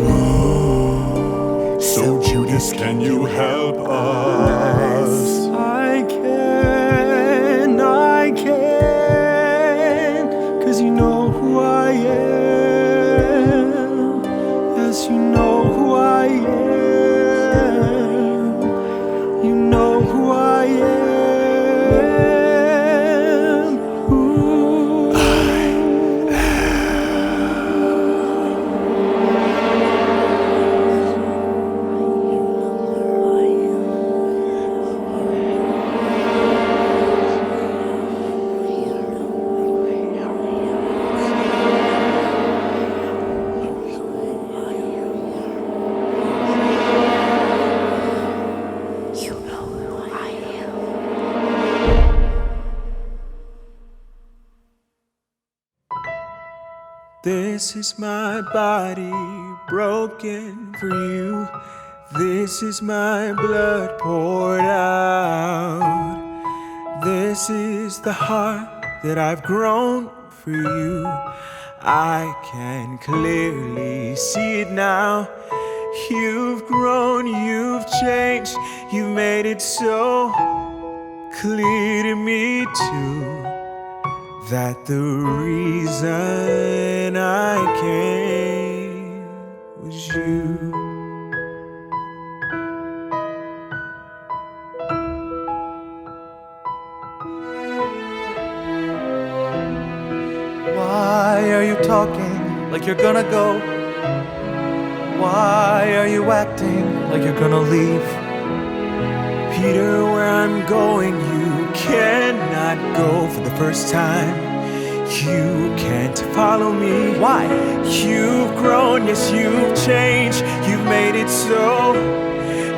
Move. So Judas, can you help us? I can, 'cause you know who I am. Yes, you know who I am. You know who I am. Ooh. This is my body broken for you. This is my blood poured out. This is the heart that I've grown for you. I can clearly see it now. You've grown, you've changed, you've made it so clear to me too that the reason I came was you. Why are you talking like you're gonna go? Why are you acting like you're gonna leave? Peter, where I'm going, you cannot go for the first time. You can't follow me. Why? You've grown, yes, you've changed. You've made it so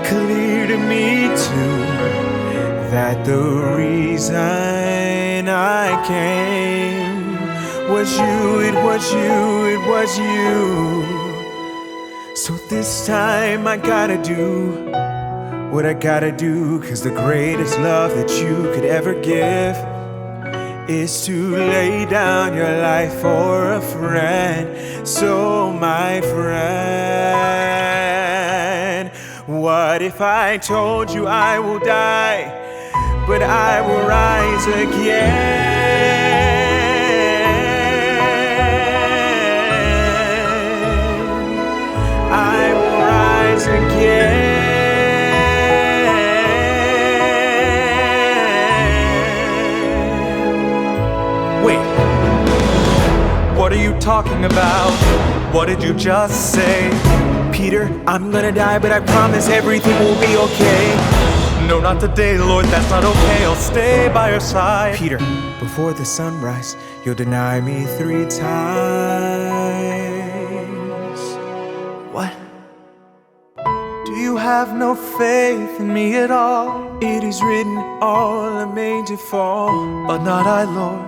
clear to me too that the reason I came was you, it was you, it was you. So this time I gotta do what I gotta do, 'cause the greatest love that you could ever give is to lay down your life for a friend. So my friend, what if I told you I will die, but I will rise again? I will rise again. talking about? What did you just say? Peter, I'm gonna die, but I promise everything will be okay. No, not today, Lord, that's not okay. I'll stay by your side. Peter, before the sunrise, you'll deny me 3 times. What? Do you have no faith in me at all? It is written, all are made to fall. But not I, Lord.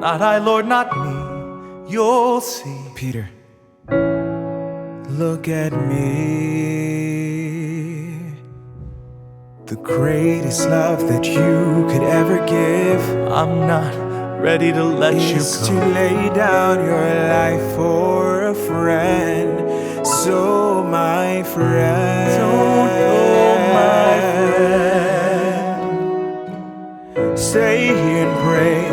Not I, Lord, not me. You'll see. Peter, look at me. The greatest love that you could ever give. I'm not ready to let you go. To lay down your life for a friend. So my friend, don't go, my friend. Stay here and pray.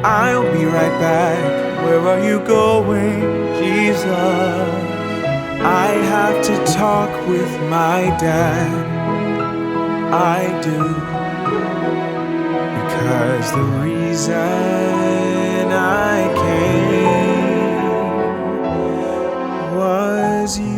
I'll be right back. Where are you going, Jesus? I have to talk with my dad. I do. Because the reason I came was you.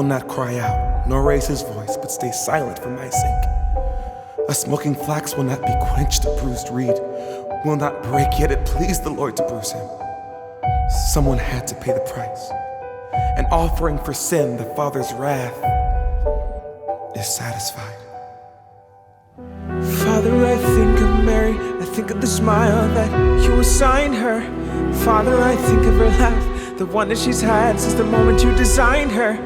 Not cry out, nor raise his voice, but stay silent for my sake. A smoking flax will not be quenched, a bruised reed will not break, yet it pleased the Lord to bruise him. Someone had to pay the price. An offering for sin, the Father's wrath is satisfied. Father, I think of Mary, I think of the smile that you assigned her. Father, I think of her laugh, the one that she's had since the moment you designed her.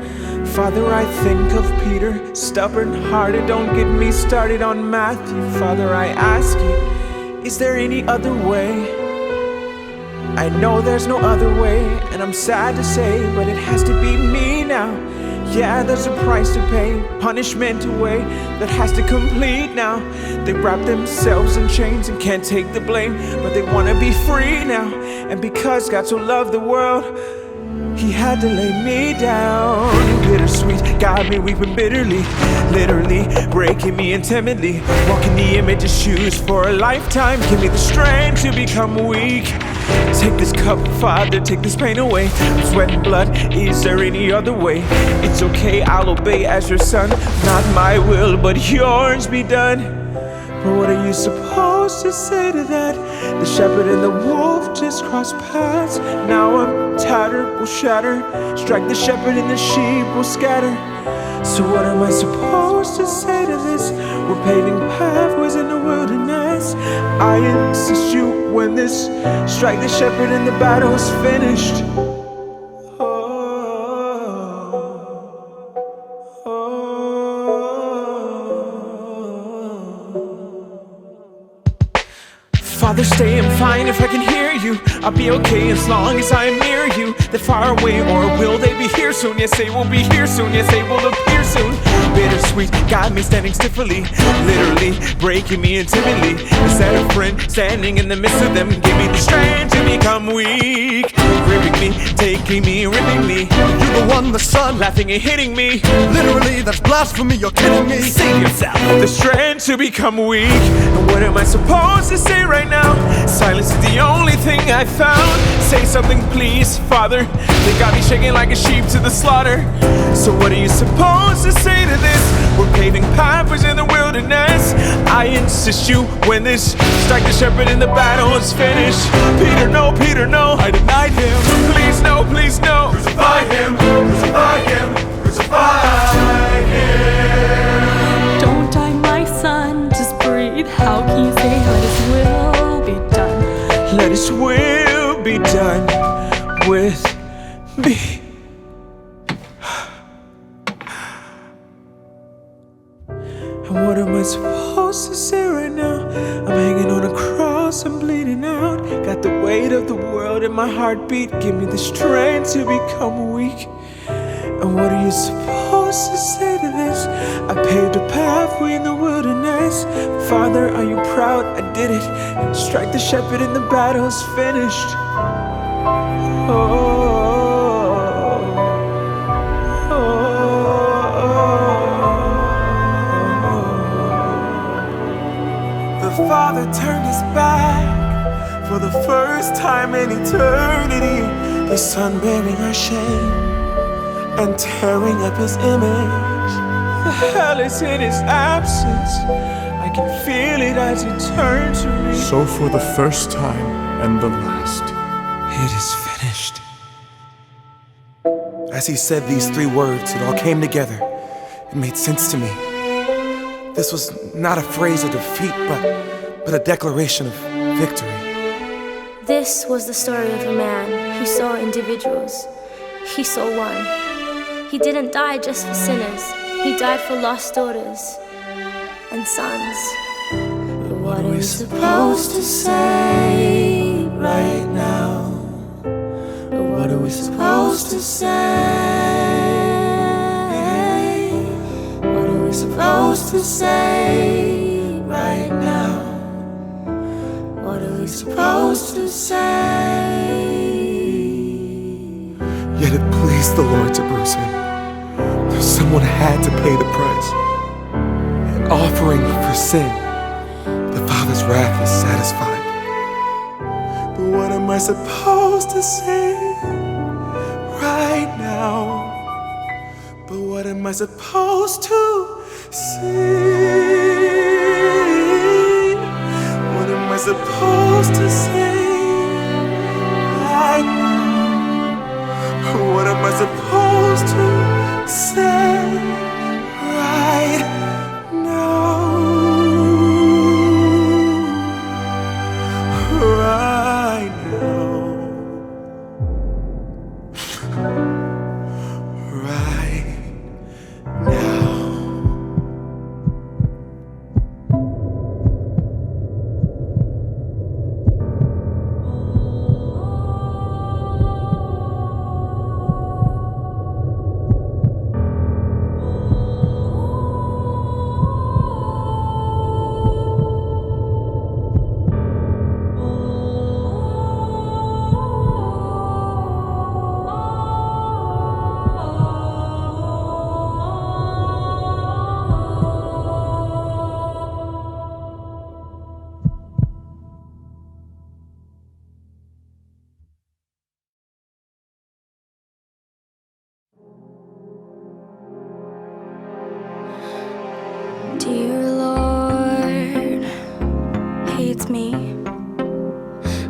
Father, I think of Peter, stubborn-hearted, don't get me started on Matthew. Father, I ask you, is there any other way? I know there's no other way, and I'm sad to say, but it has to be me now. Yeah, there's a price to pay, punishment away, that has to complete now. They wrap themselves in chains and can't take the blame, but they wanna be free now. And because God so loved the world, He had to lay me down. Bittersweet, got me weeping bitterly, literally breaking me intimately. Walking the image's shoes for a lifetime. Give me the strength to become weak. Take this cup, Father, take this pain away. Sweat and blood, is there any other way? It's okay, I'll obey as your son. Not my will, but yours be done. But what are you supposed to say to that? The shepherd and the wolf just crossed paths. Now I'm tattered, will shatter. Strike the shepherd and the sheep will scatter. So what am I supposed to say to this? We're paving pathways in the wilderness. I insist you win this. Strike the shepherd and the battle's finished. Father, stay and fine if I can hear you. I'll be okay as long as I'm near you. They're far away, or will they be here soon? Yes, they will be here soon. Yes, they will appear soon. Bittersweet, got me standing stiffly, literally breaking me intimately. Instead of friend standing in the midst of them, give me the strength to become weak. Gripping me, taking me, ripping me. You're the one, the sun, laughing and hitting me. Literally, that's blasphemy, you're kidding me. Save yourself. The strength to become weak. And what am I supposed to say right now? Silence is the only thing I found. Say something please, Father. They got me shaking like a sheep to the slaughter. So what are you supposed to say to this? We're paving pathways in the wilderness. I insist you win this. Strike the shepherd in the battle is finished. Peter, no, I denied him. Please, no, please, no. Crucify him, crucify him, crucify him. Don't die, my son, just breathe. How can you say let his will be done? Let his will be done with me. And what am I supposed to say right now? I'm hanging on a cross, I'm bleeding out. Got the weight of the world in my heartbeat. Give me the strength to become weak. And what are you supposed to say to this? I paved a pathway in the wilderness. Father, are you proud? I did it. Strike the shepherd and the battle's finished. The Father turned his back for the first time in eternity. The Son bearing our shame and tearing up his image. The hell is in his absence. I can feel it as he turns to me. So for the first time and the last, it is finished. As he said these three words, it all came together. It made sense to me. This was not a phrase of defeat, but a declaration of victory. This was the story of a man who saw individuals. He saw one. He didn't die just for sinners. He died for lost daughters and sons. But what are we supposed to say right now? But what are we supposed to say? What are we supposed to say right now? What are we supposed to say? Yet it pleased the Lord to bruise him. Someone had to pay the price. An offering for sin. The Father's wrath is satisfied. But what am I supposed to say right now? But what am I supposed to say? What am I supposed to say right now? What am I supposed to say right now? Right now. Right now. Dear Lord hates me.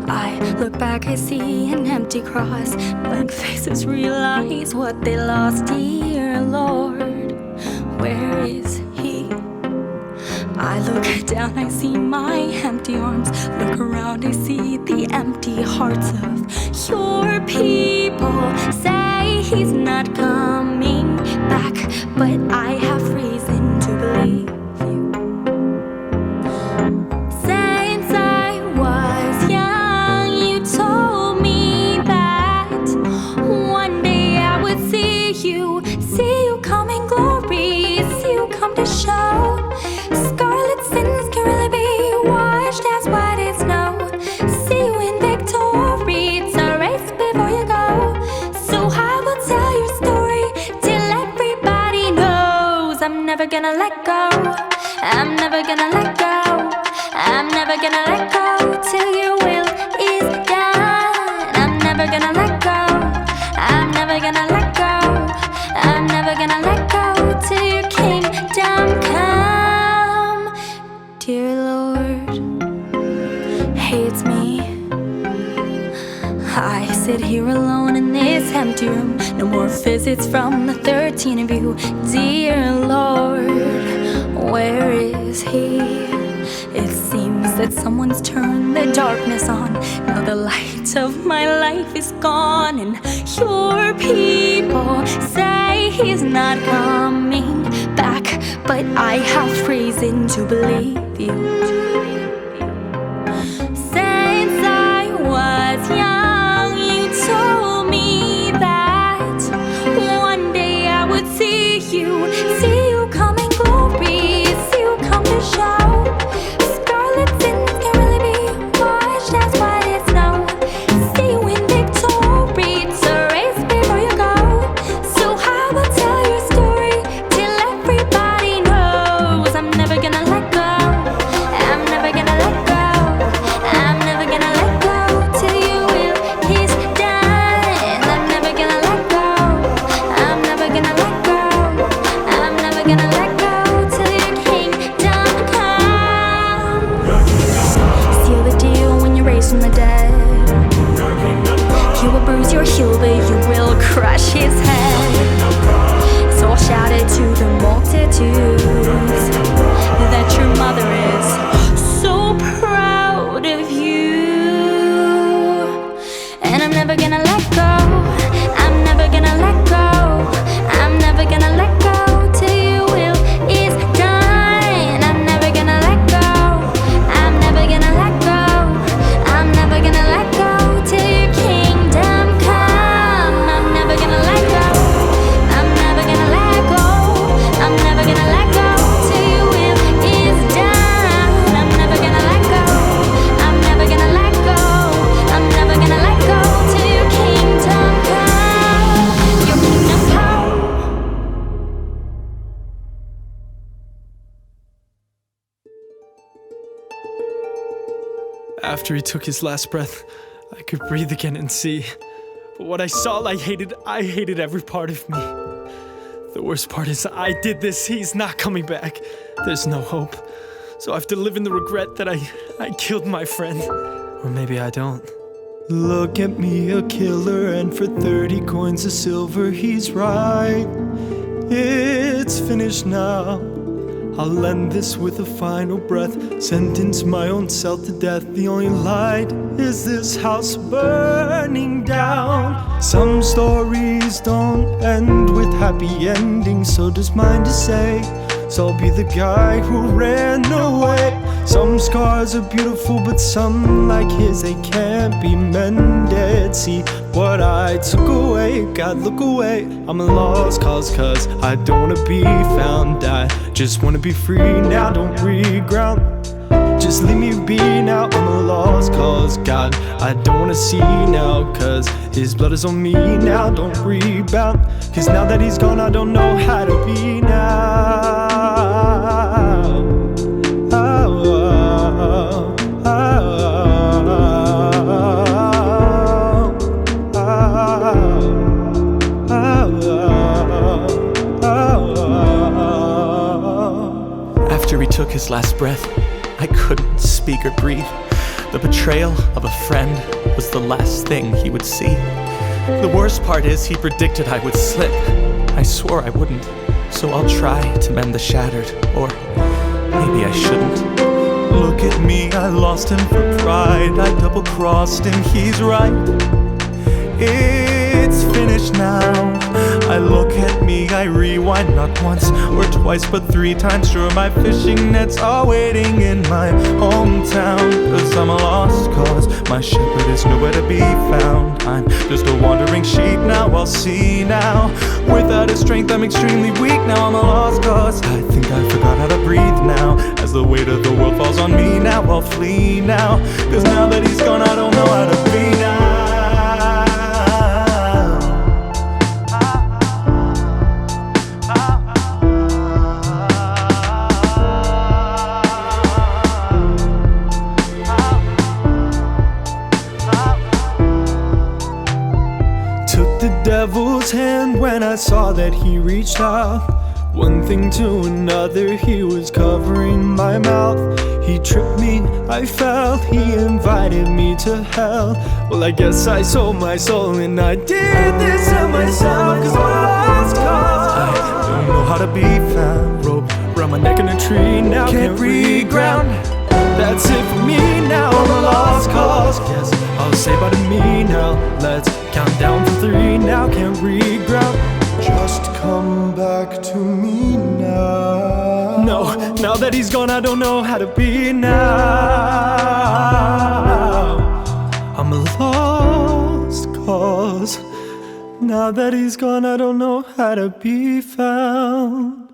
I look back, I see an empty cross. Blank faces realize what they lost. Dear Lord, where is he? I look down, I see my empty arms. Look around, I see the empty hearts of your people. Say he's not coming back, but I have reason to believe. To show scarlet sins can really be washed as white as snow. See you in victory. It's a race before you go. So I will tell your story till everybody knows. I'm never gonna let go. I'm never gonna let go. I'm never gonna let go till your will is done. I'm never gonna let go. I'm never gonna let go. I'm never gonna let go till your kingdom Lord hates me. I sit here alone in this empty room. No more visits from the 13 of you. Dear Lord, where is he? It seems that someone's turned the darkness on. Now the light of my life is gone, and your people say he's not coming back, but I have reason to believe you. Since I was young, you told me that one day I would see you come in glory, see you come to show. Scarlet sins can really be washed as white as snow. See you in victory, to race before you go. So I will tell your story till everybody knows. I'm never gonna let go. I'm never gonna let go. I'm never gonna let go till your will is done. I'm never gonna let go. I'm never gonna let go. I'm never gonna let go till your kingdom come. Seal the deal when you're raised from the dead. He will bruise your heel, but you will crush his head. So I'll shout it to the multitudes that your mother is so proud of you. And I'm never gonna let go. I'm never gonna let go. I'm never gonna let go till your will is done. I'm never gonna let go. I'm never gonna let go. I'm never gonna let go till your kingdom come. I'm never gonna let go. I'm never gonna let go. I'm never gonna let go till your will is done. I'm never gonna let go. I'm never gonna let go. I'm never gonna let go till your kingdom come. Your kingdom come. After he took his last breath, I could breathe again and see. But what I saw, I hated every part of me. The worst part is I did this, he's not coming back. There's no hope. So I have to live in the regret that I killed my friend. Or maybe I don't. Look at me, a killer, and for 30 coins of silver, he's right. It's finished now. I'll end this with a final breath, sentence my own self to death. The only light is this house burning down. Some stories don't end with happy endings, so does mine to say. So I'll be the guy who ran away. Some scars are beautiful, but some like his, they can't be mended. See what I took away, God look away. I'm a lost cause, cause I don't wanna be found. I just wanna be free now, don't reground. Just leave me be now, I'm a lost cause, God I don't wanna see now, cause his blood is on me now, don't rebound. Cause now that he's gone, I don't know how to be now. After he took his last breath, I couldn't speak or breathe. The betrayal of a friend was the last thing he would see. The worst part is he predicted I would slip. I swore I wouldn't, so I'll try to mend the shattered, or maybe I shouldn't. Look at me, I lost him for pride. I double-crossed him, he's right. It's finished now. I look at me, I rewind not once or twice, but 3 times. Sure, my fishing nets are waiting in my hometown. Cause I'm a lost cause, my shepherd is nowhere to be found. I'm just a wandering sheep now, I'll see now. Without his strength, I'm extremely weak now. I'm a lost cause, I think I forgot how to breathe now. As the weight of the world falls on me now, I'll flee now. Cause now that he's gone, I don't know how to be now. Devil's hand when I saw that he reached out. One thing to another, he was covering my mouth. He tripped me, I fell, he invited me to hell. Well, I guess I sold my soul and I did this to myself, 'cause I'm a lost cause. I don't know how to be found. Rope around my neck in a tree, now can't reground. That's it for me now, I'm a lost cause. Yes, I'll say bye to me now. Let's count down to 3 now, can't reground. Just come back to me now. No, now that he's gone, I don't know how to be now. I'm a lost cause. Now that he's gone, I don't know how to be found.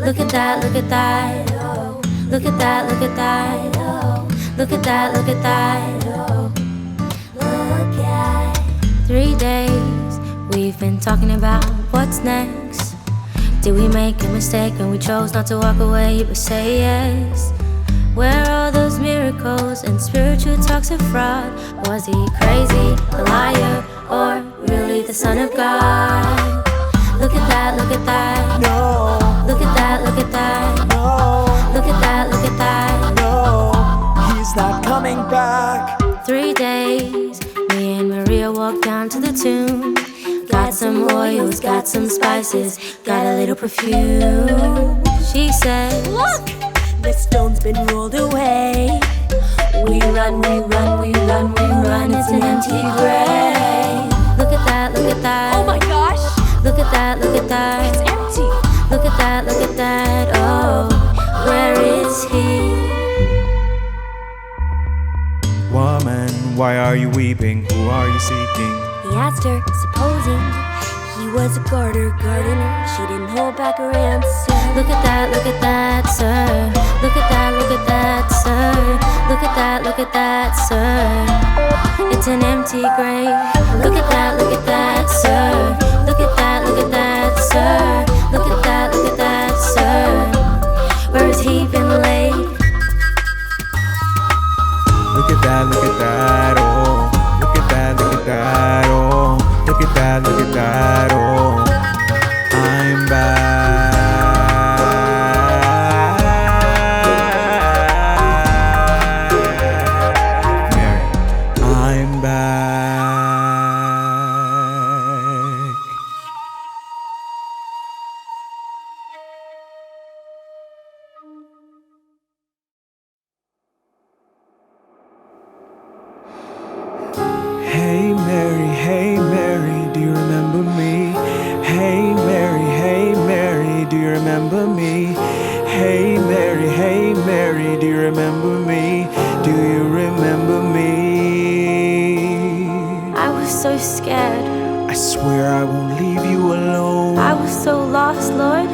Look at that, look at that, oh. Look at that, look at that, oh. Look at that, look at that, oh. Look at 3 days we've been talking about what's next. Did we make a mistake when we chose not to walk away but say yes? Where are all those miracles and spiritual talks of fraud? Was he crazy, a liar, or really the Son of God? Look at that, look at that, no. Look at that, look at that, no. Look at that, look at that, no. He's not coming back. 3 days, me and Maria walked down to the tomb. Got some oils, got some spices, got a little perfume. She said, look, the stone's been rolled away. We run, we run, we run, we run, it's an empty grave. Look at that, look at that. Oh my gosh. Look at that, look at that. It's empty. Look at that, look at that. Oh, where is he? Woman, why are you weeping? Who are you seeking? He asked her, supposing he was a gardener. She didn't hold back her answer. Look at that, sir. Look at that, look at that, sir. Look at that, sir. It's an empty grave. Look at that, sir. Look at that, sir. Look at that, sir. Where's he been laid? Look at that, oh. Look at that, oh. Look at that, oh. I'm back. Mary, I'm back. Hey Mary, do you remember me? Hey Mary, do you remember me? Hey Mary, do you remember me? Do you remember me? I was so scared. I swear I won't leave you alone. I was so lost, Lord.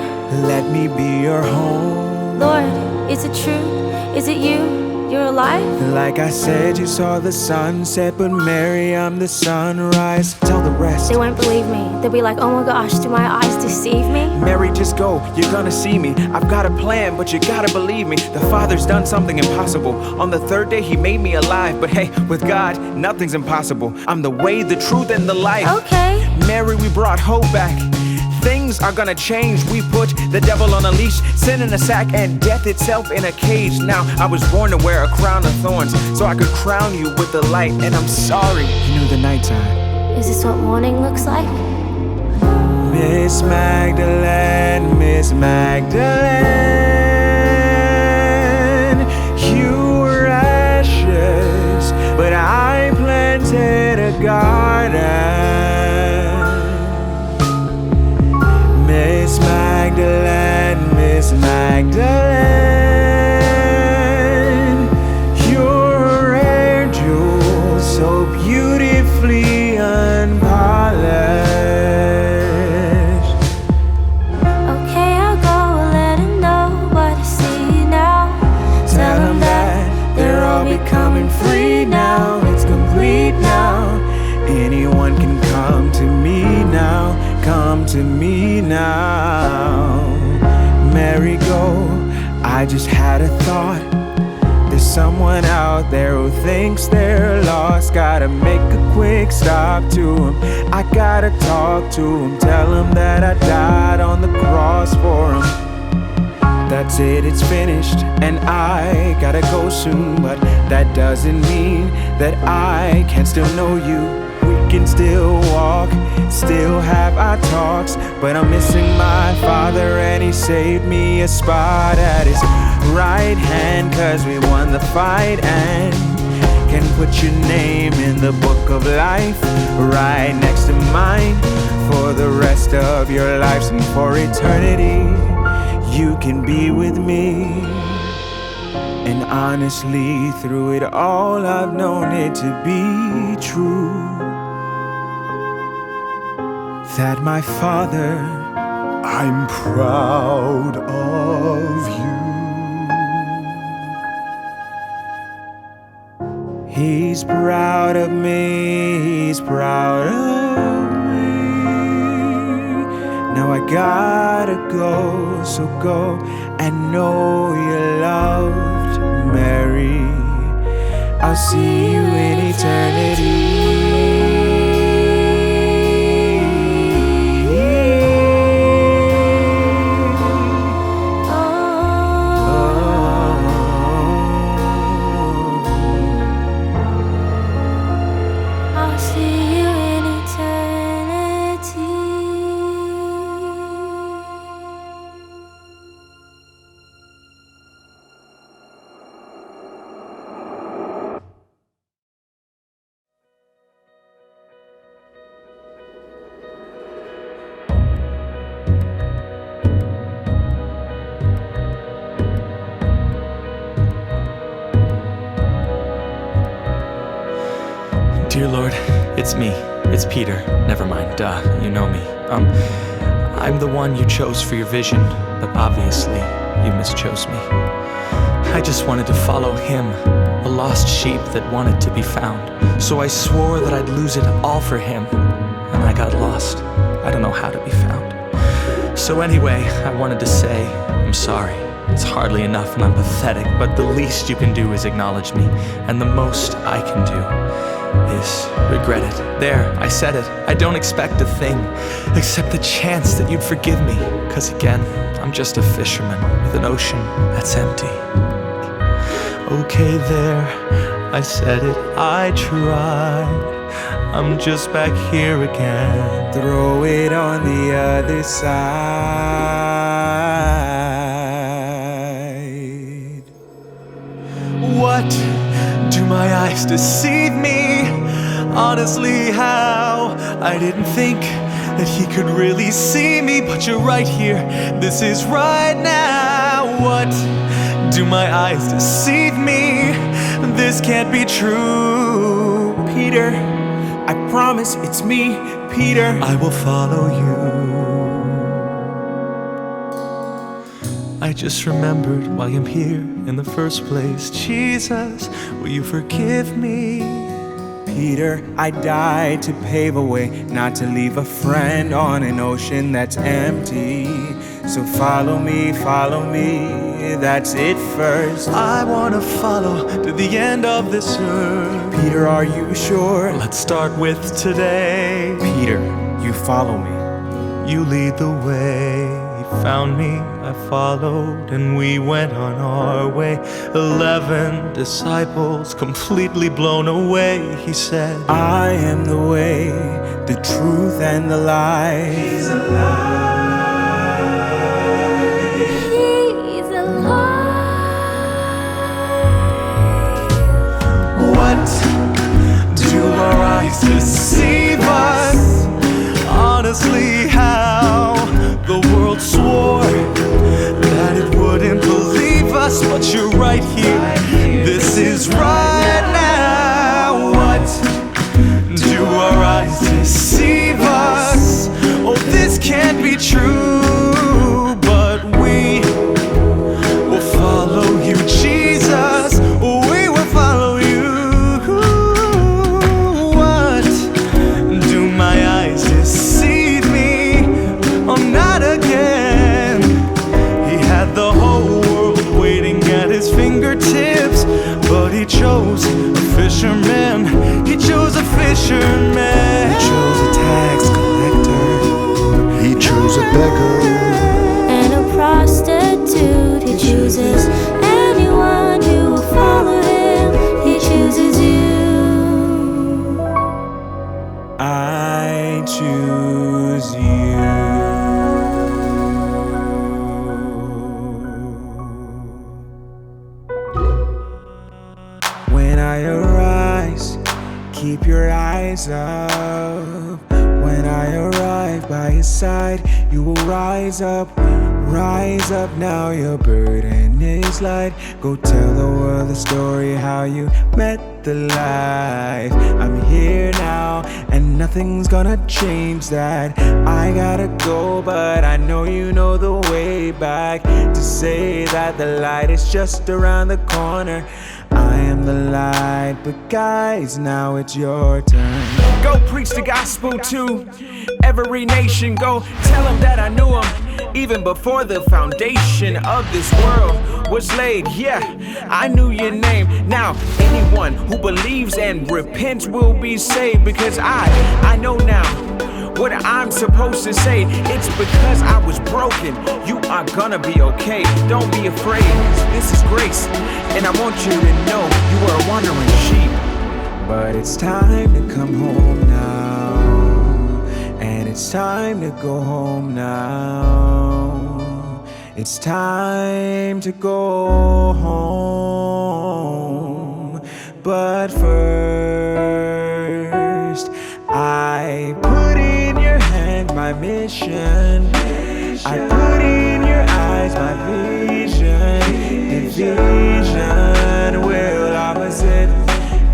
Let me be your home. Lord, is it true? Is it you? You're alive? Like I said, you saw the sunset, but Mary, I'm the sunrise. Tell the rest. They won't believe me. They'll be like, oh my gosh, do my eyes deceive me? Mary, just go, you're gonna see me. I've got a plan, but you gotta believe me. The Father's done something impossible. On the 3rd day, he made me alive. But hey, with God, nothing's impossible. I'm the way, the truth, and the life. Okay. Mary, we brought hope back. Things are gonna change. We put the devil on a leash, sin in a sack, and death itself in a cage. Now, I was born to wear a crown of thorns so I could crown you with the light. And I'm sorry, you knew the nighttime. Is this what morning looks like? Miss Magdalene, Miss Magdalene, you were ashes, but I planted a garden. Miss Magdalene, Miss Magdalene, you're a rare jewel, so beautifully unpolished. Okay, I'll go let him know what I see now. Tell him that they're all becoming free now. It's complete now. Anyone can come to me to me now. Mary, go, I just had a thought. There's someone out there who thinks they're lost. Gotta make a quick stop to him. I gotta talk to him, tell him that I died on the cross for him. That's it, it's finished, and I gotta go soon. But that doesn't mean that I can still know you. We can still walk, still have our talks. But I'm missing my father, and he saved me a spot at his right hand, 'cause we won the fight and can put your name in the book of life, right next to mine, for the rest of your lives and for eternity. You can be with me. And honestly, through it all, I've known it to be true, that my father, I'm proud of you. He's proud of me, he's proud of me. Now I gotta go, so go and know you're loved, Mary. I'll see you in eternity. Dear Lord, it's me. It's Peter. Never mind, duh, you know me. I'm the one you chose for your vision, but obviously you mischose me. I just wanted to follow him, a lost sheep that wanted to be found. So I swore that I'd lose it all for him, and I got lost. I don't know how to be found. So anyway, I wanted to say, I'm sorry. It's hardly enough and I'm pathetic, but the least you can do is acknowledge me, and the most I can do is regret it. There, I said it. I don't expect a thing except the chance that you'd forgive me, 'cause again, I'm just a fisherman with an ocean that's empty. Okay, there, I said it, I tried. I'm just back here again. Throw it on the other side. What? Do my eyes deceive me? Honestly, how? I didn't think that he could really see me, but you're right here. This is right now. What? Do my eyes deceive me? This can't be true. Peter, I promise it's me, Peter. I will follow you. I just remembered why I'm here in the first place. Jesus, will you forgive me? Peter, I died to pave a way, not to leave a friend on an ocean that's empty. So follow me, that's it first. I wanna follow to the end of this earth. Peter, are you sure? Let's start with today. Peter, you follow me. You lead the way. You found me, I followed, and we went on our way. 11 disciples, completely blown away. He said, I am the way, the truth, and the life. He's alive. He's alive. What do our eyes deceive us? Honestly, how? The world swore that it wouldn't believe us, but you're right here. This is right now. What do our eyes deceive us? Oh, this can't be true, but we will follow you, Jesus. We will follow you. What do my eyes deceive me? fisherman. He chose a fisherman. He chose a tax collector. He chose a beggar. And a prostitute. He chooses anyone who will follow him. He chooses you. I choose you. When I arise, keep your eyes up. When I arrive by your side, you will rise up. Rise up now, your burden is light. Go tell the world the story how you met the life. I'm here now, and nothing's gonna change that. I gotta go, but I know you know the way back. To say that the light is just around the corner. I am the light, but guys, now it's your turn. Go preach the gospel to every nation. Go tell them that I knew them even before the foundation of this world was laid. Yeah, I knew your name. Now anyone who believes and repents will be saved, because I know now what I'm supposed to say. It's because I was broken. You are gonna be okay. Don't be afraid. This is grace, and I want you to know you are a wandering sheep. But it's time to come home now, and it's time to go home now. It's time to go home. But first, I put in your hand my mission. I put in your eyes my vision. Division will opposite,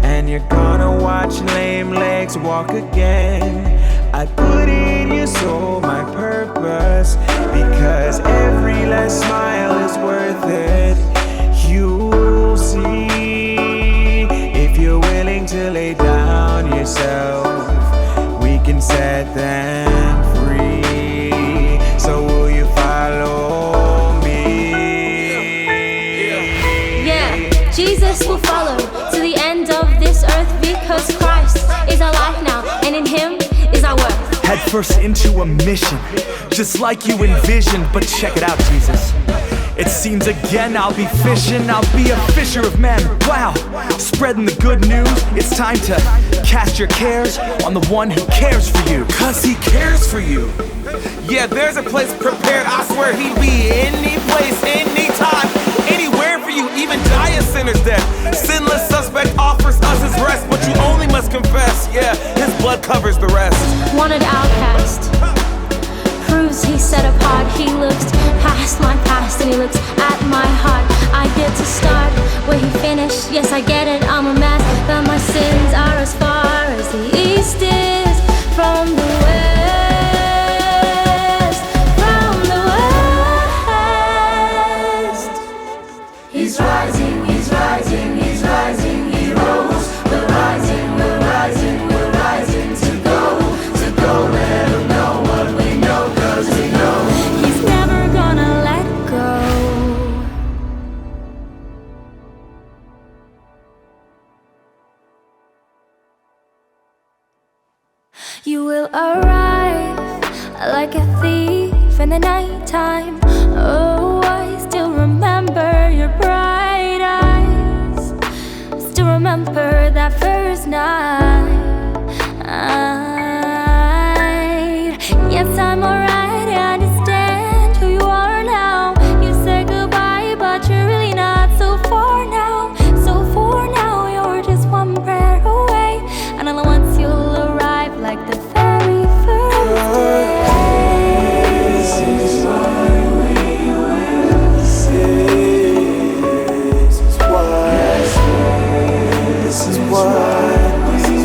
and you're gonna watch lame legs walk again. I put in your soul my purpose, because every last smile is worth it. You'll see, if you're willing to lay down yourself, we can set them free. So will you follow me? Yeah, Jesus will follow to the end of this earth, because Christ is our life now, and in Him is our worth. Head first into a mission, just like you envisioned. But check it out, Jesus. It seems again I'll be fishing, I'll be a fisher of men. Wow, spreading the good news. It's time to cast your cares on the one who cares for you. 'Cause he cares for you. Yeah, there's a place prepared. I swear he'd be any place, anytime, anywhere for you. Even die a sinner's death. Sinless suspect offers us his rest, but you only must confess. Yeah, his blood covers the rest. Wanted outcast, proves he's set apart. He looks past my past and he looks at my heart. I get to start where he finished. Yes, I get it, I'm a mess, but my sins are as far as the east is from the west. From the west. He's rising, he's rising, he's rising, he rose. We're rising, we're rising, we're rising to go let him know what we know, 'cause we know he's never gonna let go. You will arrive like a thief in the nighttime. Oh, I still remember your bright eyes. Still remember that first night. Yes, I'm alright, I understand who you are now. You said goodbye, but you're really not so far now. So for now, you're just one prayer away, and all at once you'll arrive like the very first day. This is why we will say, this is why, this is why, this is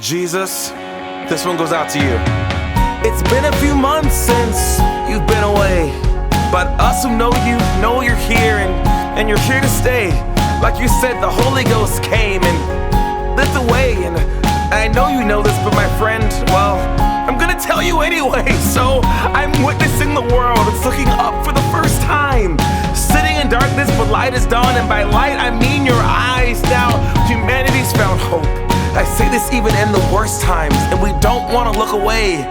Jesus, this one goes out to you. It's been a few months since you've been away, but us who know you're here and you're here to stay. Like you said, the Holy Ghost came and lit the way, and I know you know this, but my friend, well, I'm gonna tell you anyway. So I'm witnessing the world. It's looking up for the first time. Sitting in darkness, but light is dawn, and by light I mean your eyes. Now humanity's found hope. I say this even in the worst times, and we don't want to look away.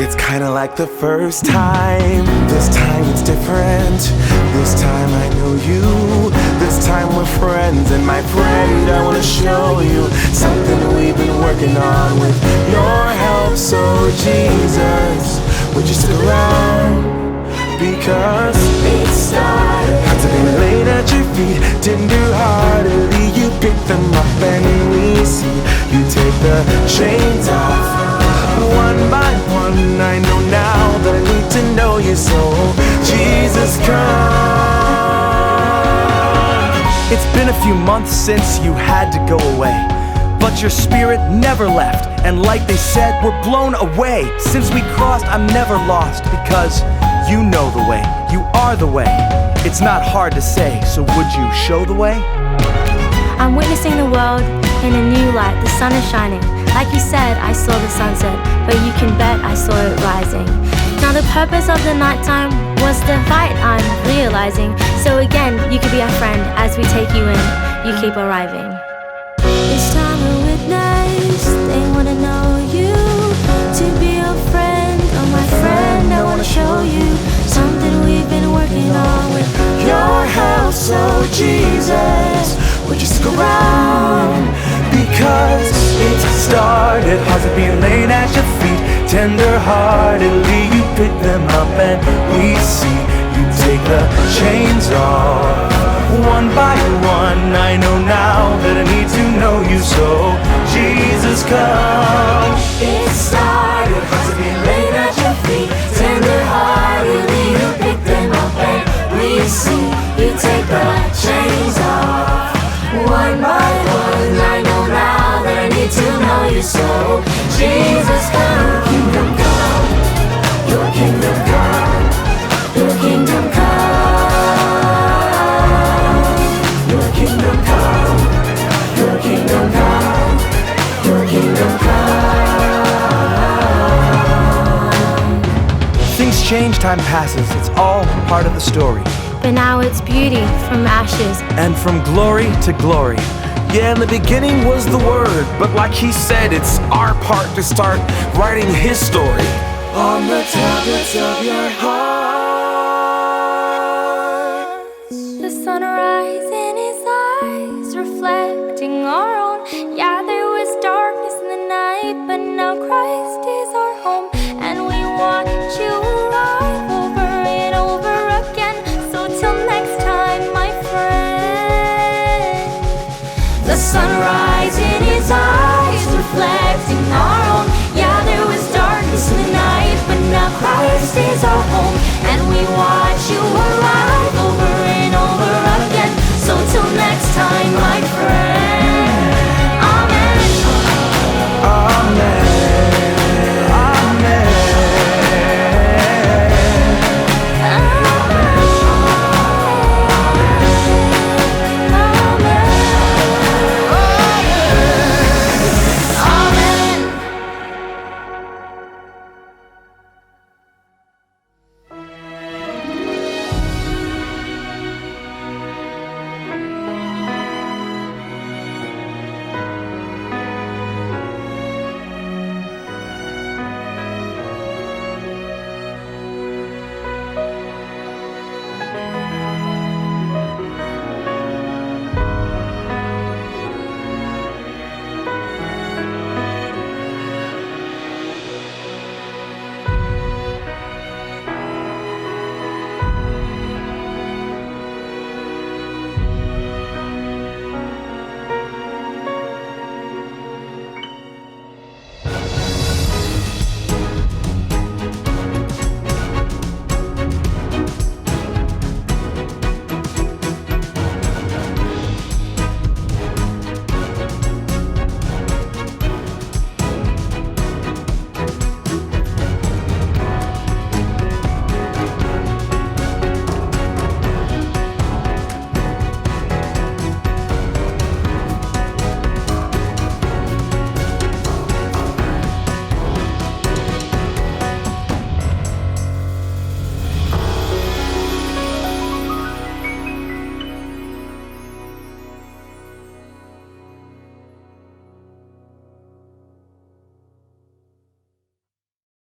It's kinda like the first time. This time it's different. This time I know you. This time we're friends, and my friend, I wanna show you something we've been working on with your help. So Jesus, would you stick around? Because it started. Had to be laid at your feet, tender-heartedly. You pick them up and we see you take the chains off. One by one, I know now that I need to know you, so Jesus, come. It's been a few months since you had to go away, but your spirit never left, and like they said, we're blown away. Since we crossed, I'm never lost, because you know the way, you are the way. It's not hard to say, so would you show the way? I'm witnessing the world in a new light. The sun is shining. Like you said, I saw the sunset, but you can bet I saw it rising. Now the purpose of the nighttime was the fight, I'm realizing. So again, you could be our friend as we take you in. You keep arriving. It's time to witness. They wanna know you to be a friend. Oh my friend, I wanna show you something we've been working on with your help. So Jesus, would you stick around? Because it started, hearts are being laid at your feet, tender-heartedly you pick them up, and we see you take the chains off. One by one, I know now that I need to know you, so Jesus, come. It started, hearts are being laid at your feet, tender-heartedly you pick them up, and we see you take the chains off. One by one, I know now that I need to know you, so Jesus, come. Kingdom come, your kingdom come, your kingdom come, your kingdom come, your kingdom come, your kingdom come. Things change, time passes, it's all part of the story. But now it's beauty from ashes, and from glory to glory. Yeah, in the beginning was the Word, but like he said, it's our part to start writing his story. On the tablets of your heart. the sunrise in his eyes, reflecting our own. Yeah, there was darkness in the night, but now Christ is our home, and we watch you arrive over and over again. So till next time, my friend. The sunrise in his eyes, reflecting our own. Yeah, there was darkness in the night, but now Christ is our home,